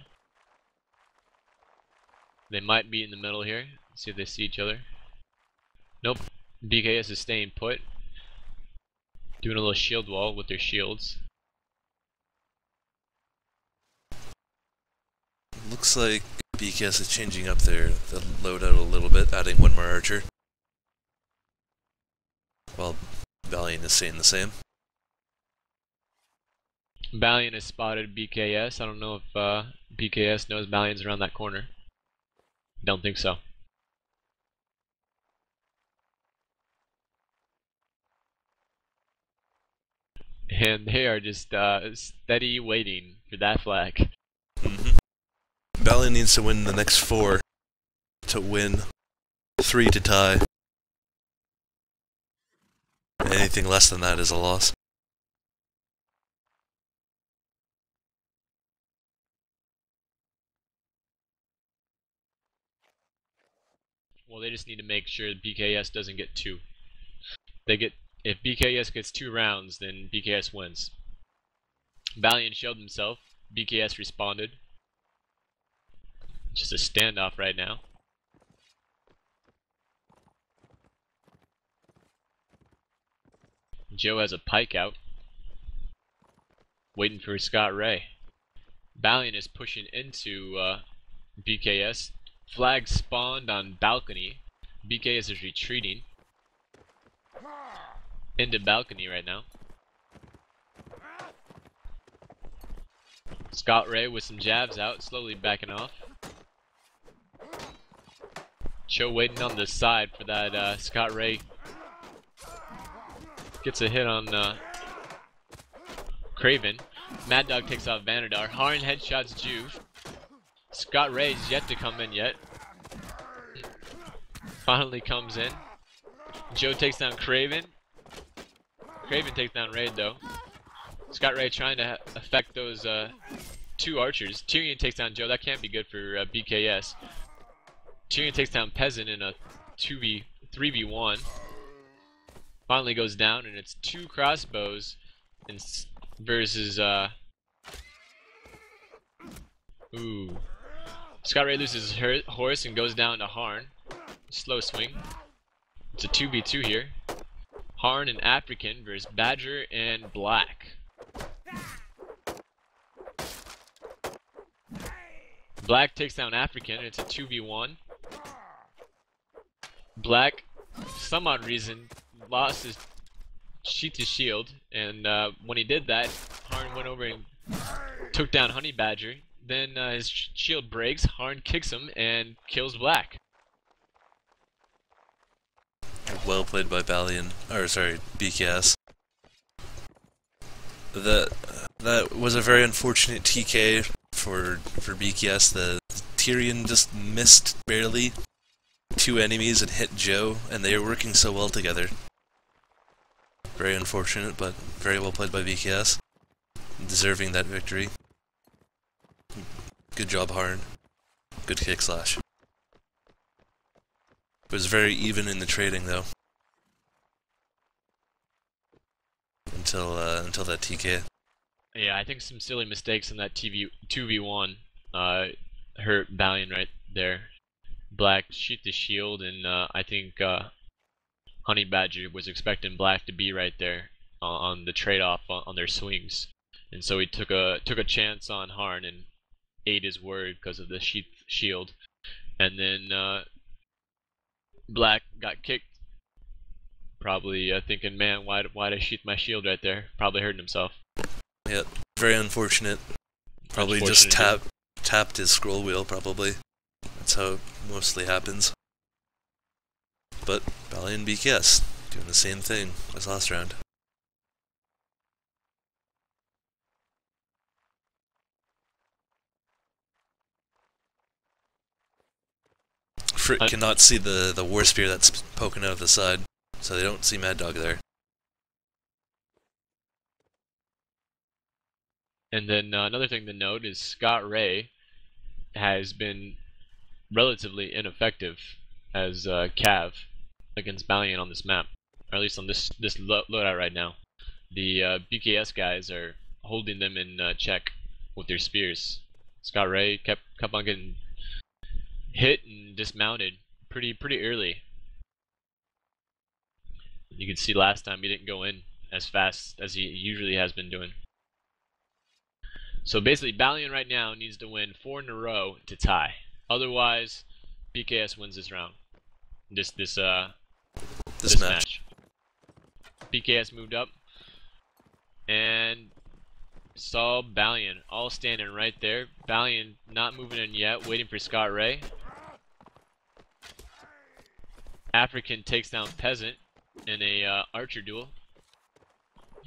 They might be in the middle here. See if they see each other. Nope. BkS is staying put. Doing a little shield wall with their shields. Looks like BkS is changing up the loadout a little bit, adding one more archer. While Balion is staying the same. Balion has spotted BkS. I don't know if BkS knows Balion's around that corner. Don't think so. And they are just steady waiting for that flag. Balion needs to win the next 4 to win, 3 to tie. Anything less than that is a loss. Well, they just need to make sure BkS doesn't get 2. If BkS gets 2 rounds, then BkS wins. Balion showed himself. BkS responded. Just a standoff right now. Joe has a pike out. Waiting for Scott Ray. Balion is pushing into BkS. Flag spawned on balcony. BkS is retreating. Into balcony right now. Scott Ray with some jabs out, slowly backing off. Cho waiting on the side for that Scott Ray. Gets a hit on Craven. Mad Dog takes off Vanadar. Harn headshots Juve. Scott Ray's yet to come in yet. Finally comes in. Joe takes down Craven. Craven takes down Raid though. Scott Ray trying to affect those 2 archers. Tyrion takes down Joe. That can't be good for BkS. Tyrion takes down Peasant in a 3v1. Finally goes down, and it's 2 crossbows versus Scott Ray loses his horse and goes down to Harn. Slow swing. It's a 2v2 here. Harn and African versus Badger and Black. Black takes down African, and it's a 2v1. Black, for some odd reason, lost his sheet to shield, and when he did that, Harn went over and took down Honey Badger. Then his shield breaks, Harn kicks him and kills Black. Well played by Balion, or sorry, BkS. That was a very unfortunate TK for BkS. The Tyrion just missed barely 2 enemies and hit Joe, and they were working so well together. Very unfortunate, but very well played by BkS. Deserving that victory. Good job, Harn. Good kick slash. It was very even in the trading, though. Until that TK. Yeah, I think some silly mistakes in that 2v1 hurt Balion right there. Black shoot the shield, and I think Honey Badger was expecting Black to be right there on the trade-off on their swings, and so he took a chance on Harn and ate his word because of the shield, and then Black got kicked. Probably thinking, man, why'd I shoot my shield right there? Probably hurting himself. Yeah, very unfortunate. Probably just tapped his scroll wheel, probably. That's how it mostly happens. But Balion BkS doing the same thing as last round. Frick cannot see the war spear that's poking out of the side, so they don't see Mad Dog there. And then another thing to note is Scott Ray has been relatively ineffective as Cav against Balion on this map, or at least on this loadout right now. The BkS guys are holding them in check with their spears. Scott Ray kept on getting hit dismounted pretty early. You can see last time he didn't go in as fast as he usually has been doing. So basically, Balion right now needs to win 4 in a row to tie. Otherwise, BkS wins this round. This match. BkS moved up and saw Balion all standing right there. Balion not moving in yet, waiting for Scott Ray. African takes down Peasant in a archer duel.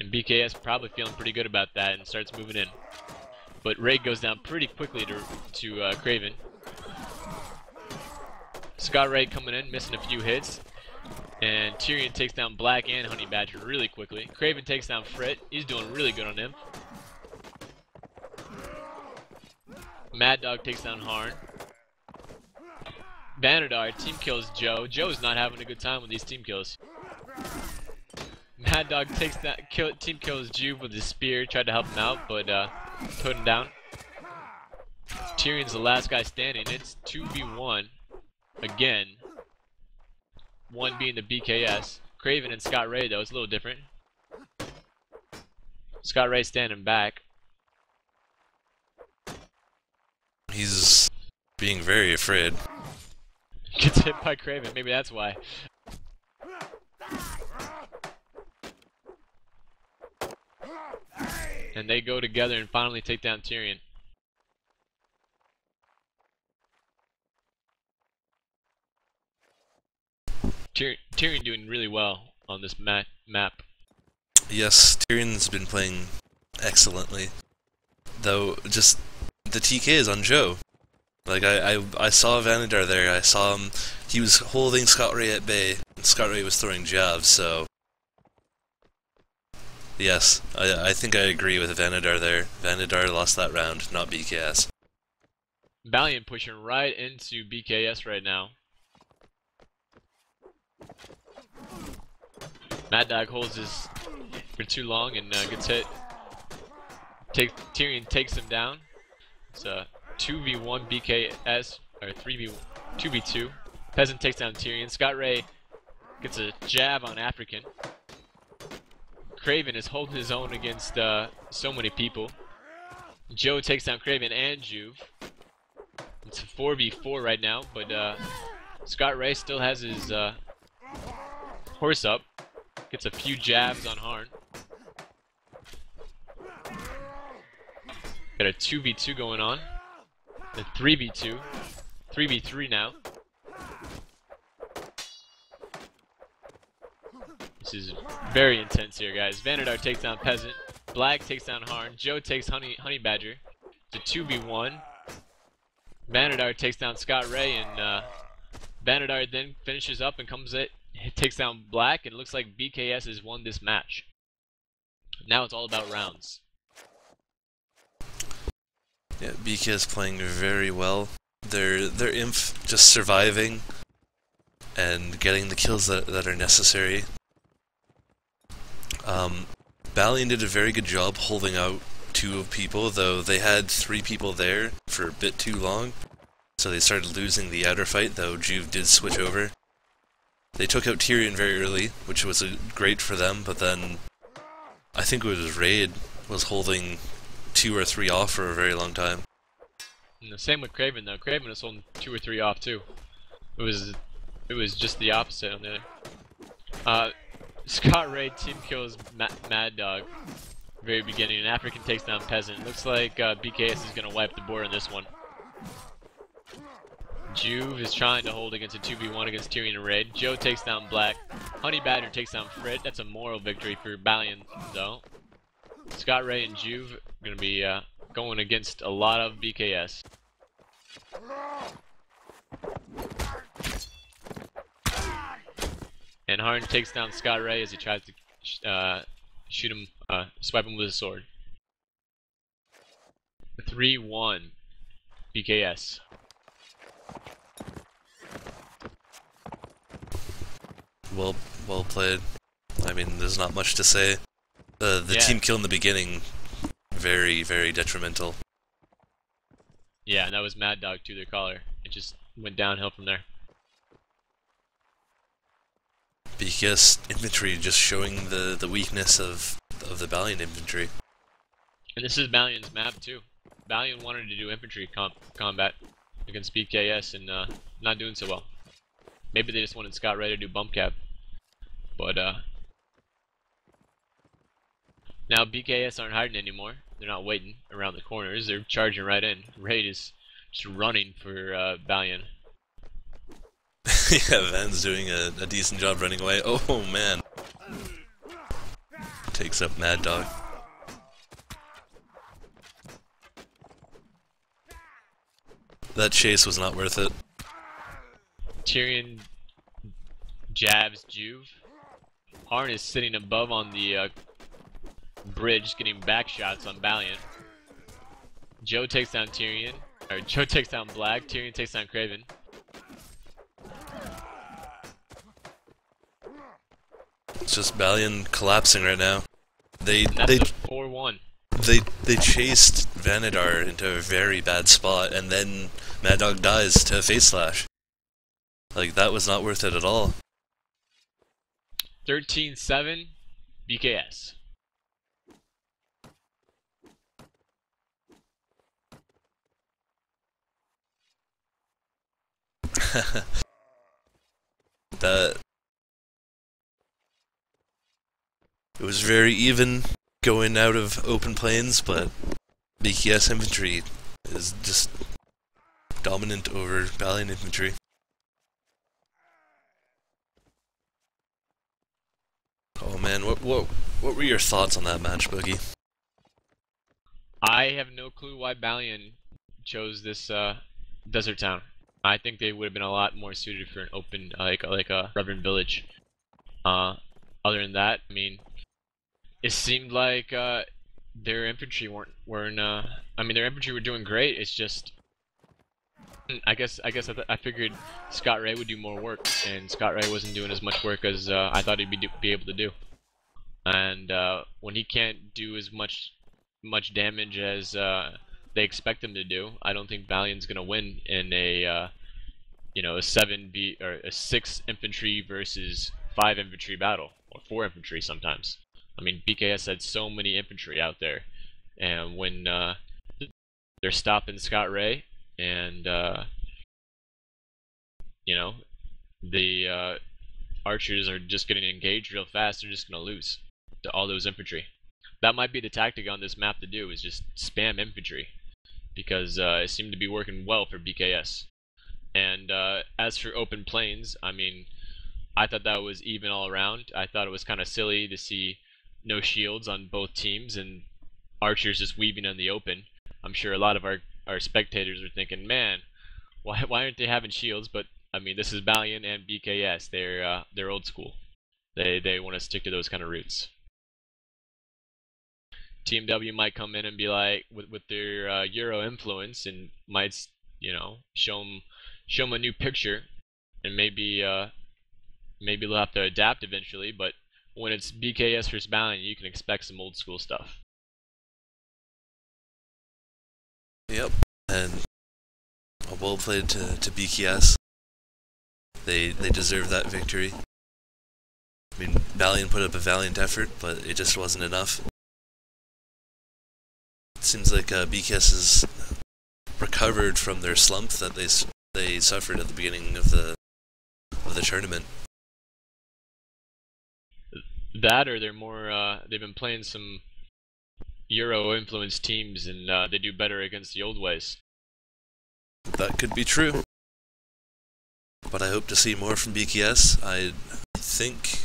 And BkS probably feeling pretty good about that and starts moving in. But Ray goes down pretty quickly to Craven. Scott Ray coming in, missing a few hits. And Tyrion takes down Black and Honey Badger really quickly. Craven takes down Frit. He's doing really good on him. Mad Dog takes down Harn. Vanadar team kills Joe. Joe's not having a good time with these team kills. Mad Dog takes that team kills Juve with his spear. Tried to help him out, but put him down. Tyrion's the last guy standing. It's 2v1 again. One being the BkS. Craven and Scott Ray though, it's a little different. Scott Ray standing back. He's being very afraid. Gets hit by Craven, maybe that's why. And they go together and finally take down Tyrion. Tyrion doing really well on this map. Yes, Tyrion's been playing excellently. Though, just the TK is on Joe. Like, I saw Vanadar there, I saw him, he was holding Scott Ray at bay, and Scott Ray was throwing jabs, so... Yes, I think I agree with Vanadar there. Vanadar lost that round, not BkS. Balion pushing right into BkS right now. Mad Dog holds his for too long and gets hit. Tyrion takes him down. It's a 2v1 BkS, or 2v2. Peasant takes down Tyrion. Scott Ray gets a jab on African. Craven is holding his own against so many people. Joe takes down Craven and Juve. It's a 4v4 right now, but Scott Ray still has his horse up. Gets a few jabs on Harn. Got a 2v2 going on. A 3v2. 3v3 now. This is very intense here, guys. Vanadar takes down Peasant. Black takes down Harn. Joe takes Honey Badger. It's a 2v1. Vanadar takes down Scott Ray, and Vanadar then finishes up and takes down Black, and it looks like BkS has won this match. Now it's all about rounds. Yeah, BkS playing very well. Their Inf just surviving and getting the kills that are necessary. Balion did a very good job holding out 2 people, though they had 3 people there for a bit too long, so they started losing the outer fight, though Juve did switch over. They took out Tyrion very early, which was great for them, but then I think it was Raid was holding 2 or 3 off for a very long time. And the same with Craven though. Craven was holding 2 or 3 off too. It was just the opposite on the other. Scott Ray team kills Mad Dog very beginning, and African takes down Peasant. Looks like BkS is gonna wipe the board on this one. Juve is trying to hold against a 2v1 against Tyrion and Raid. Joe takes down Black. Honey Badger takes down Frit. That's a moral victory for Balion though. Scott Ray and Juve are gonna be going against a lot of BkS. And Harn takes down Scott Ray as he tries to shoot him, swipe him with his sword. 3-1 BkS. Well played. I mean, there's not much to say. The team kill in the beginning, very, very detrimental. Yeah, and that was Mad Dog to their caller. It just went downhill from there. BkS infantry just showing the weakness of the Balion infantry. And this is Balion's map too. Balion wanted to do infantry combat against BkS and not doing so well. Maybe they just wanted Scott Ray to do bump cap. But now BkS aren't hiding anymore. They're not waiting around the corners. They're charging right in. Raid is just running for Balion. Yeah, Van's doing a decent job running away. Oh man. Takes up Mad Dog. That chase was not worth it. Tyrion jabs Juve. Harn is sitting above on the bridge, getting back shots on Balion. Joe takes down Tyrion. Or Joe takes down Black. Tyrion takes down Craven. It's just Balion collapsing right now. They 4-1. They chased Vanadar into a very bad spot, and then Mad Dog dies to a face slash. Like, that was not worth it at all. 13-7, BkS. It was very even going out of open plains, but BkS infantry is just dominant over Balion infantry. Oh man, what were your thoughts on that match, Boogie? I have no clue why Balion chose this desert town. I think they would have been a lot more suited for an open, like a Reverend Village. Other than that, I mean, it seemed like their infantry weren't. I mean, their infantry were doing great. It's just, I guess I figured Scott Ray would do more work, and Scott Ray wasn't doing as much work as I thought he'd be able to do. And when he can't do as much damage as they expect him to do, I don't think Balion's gonna win in a a 6 infantry versus 5 infantry battle, or 4 infantry sometimes. I mean, BkS had so many infantry out there, and when they're stopping Scott Ray, and the archers are just getting engaged real fast, they're just gonna lose to all those infantry. That might be the tactic on this map to do, is just spam infantry, because it seemed to be working well for BkS. And as for open plains, I mean, I thought that was even all around. I thought it was kind of silly to see no shields on both teams and archers just weaving in the open. I'm sure a lot of our spectators are thinking, man, why aren't they having shields? But I mean, this is Balion and BkS. They're old school. They want to stick to those kind of roots. Team W might come in and be like, with their Euro influence, and might show them a new picture, and maybe they'll have to adapt eventually. But when it's BkS versus Balion, you can expect some old school stuff. Yep, and well played to BkS. They deserve that victory. I mean, Balion put up a valiant effort, but it just wasn't enough. It seems like BkS has recovered from their slump that they suffered at the beginning of the tournament. That, or they're more they've been playing some Euro influenced teams, and they do better against the old ways. That could be true, but I hope to see more from BkS. I think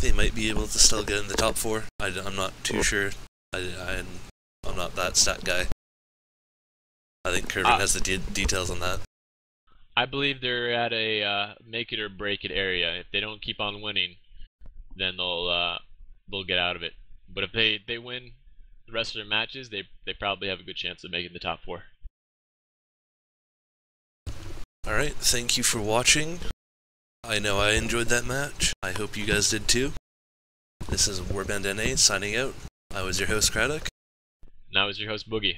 they might be able to still get in the top 4. I'm not too sure. I'm not that stat guy. I think Kervin has the details on that. I believe they're at a make it or break it area. If they don't keep on winning, then they'll get out of it. But if they win the rest of their matches, they probably have a good chance of making the top 4. Alright, thank you for watching. I know I enjoyed that match. I hope you guys did too. This is Warband NA signing out. I was your host, Craddock. And I was your host, Boogie.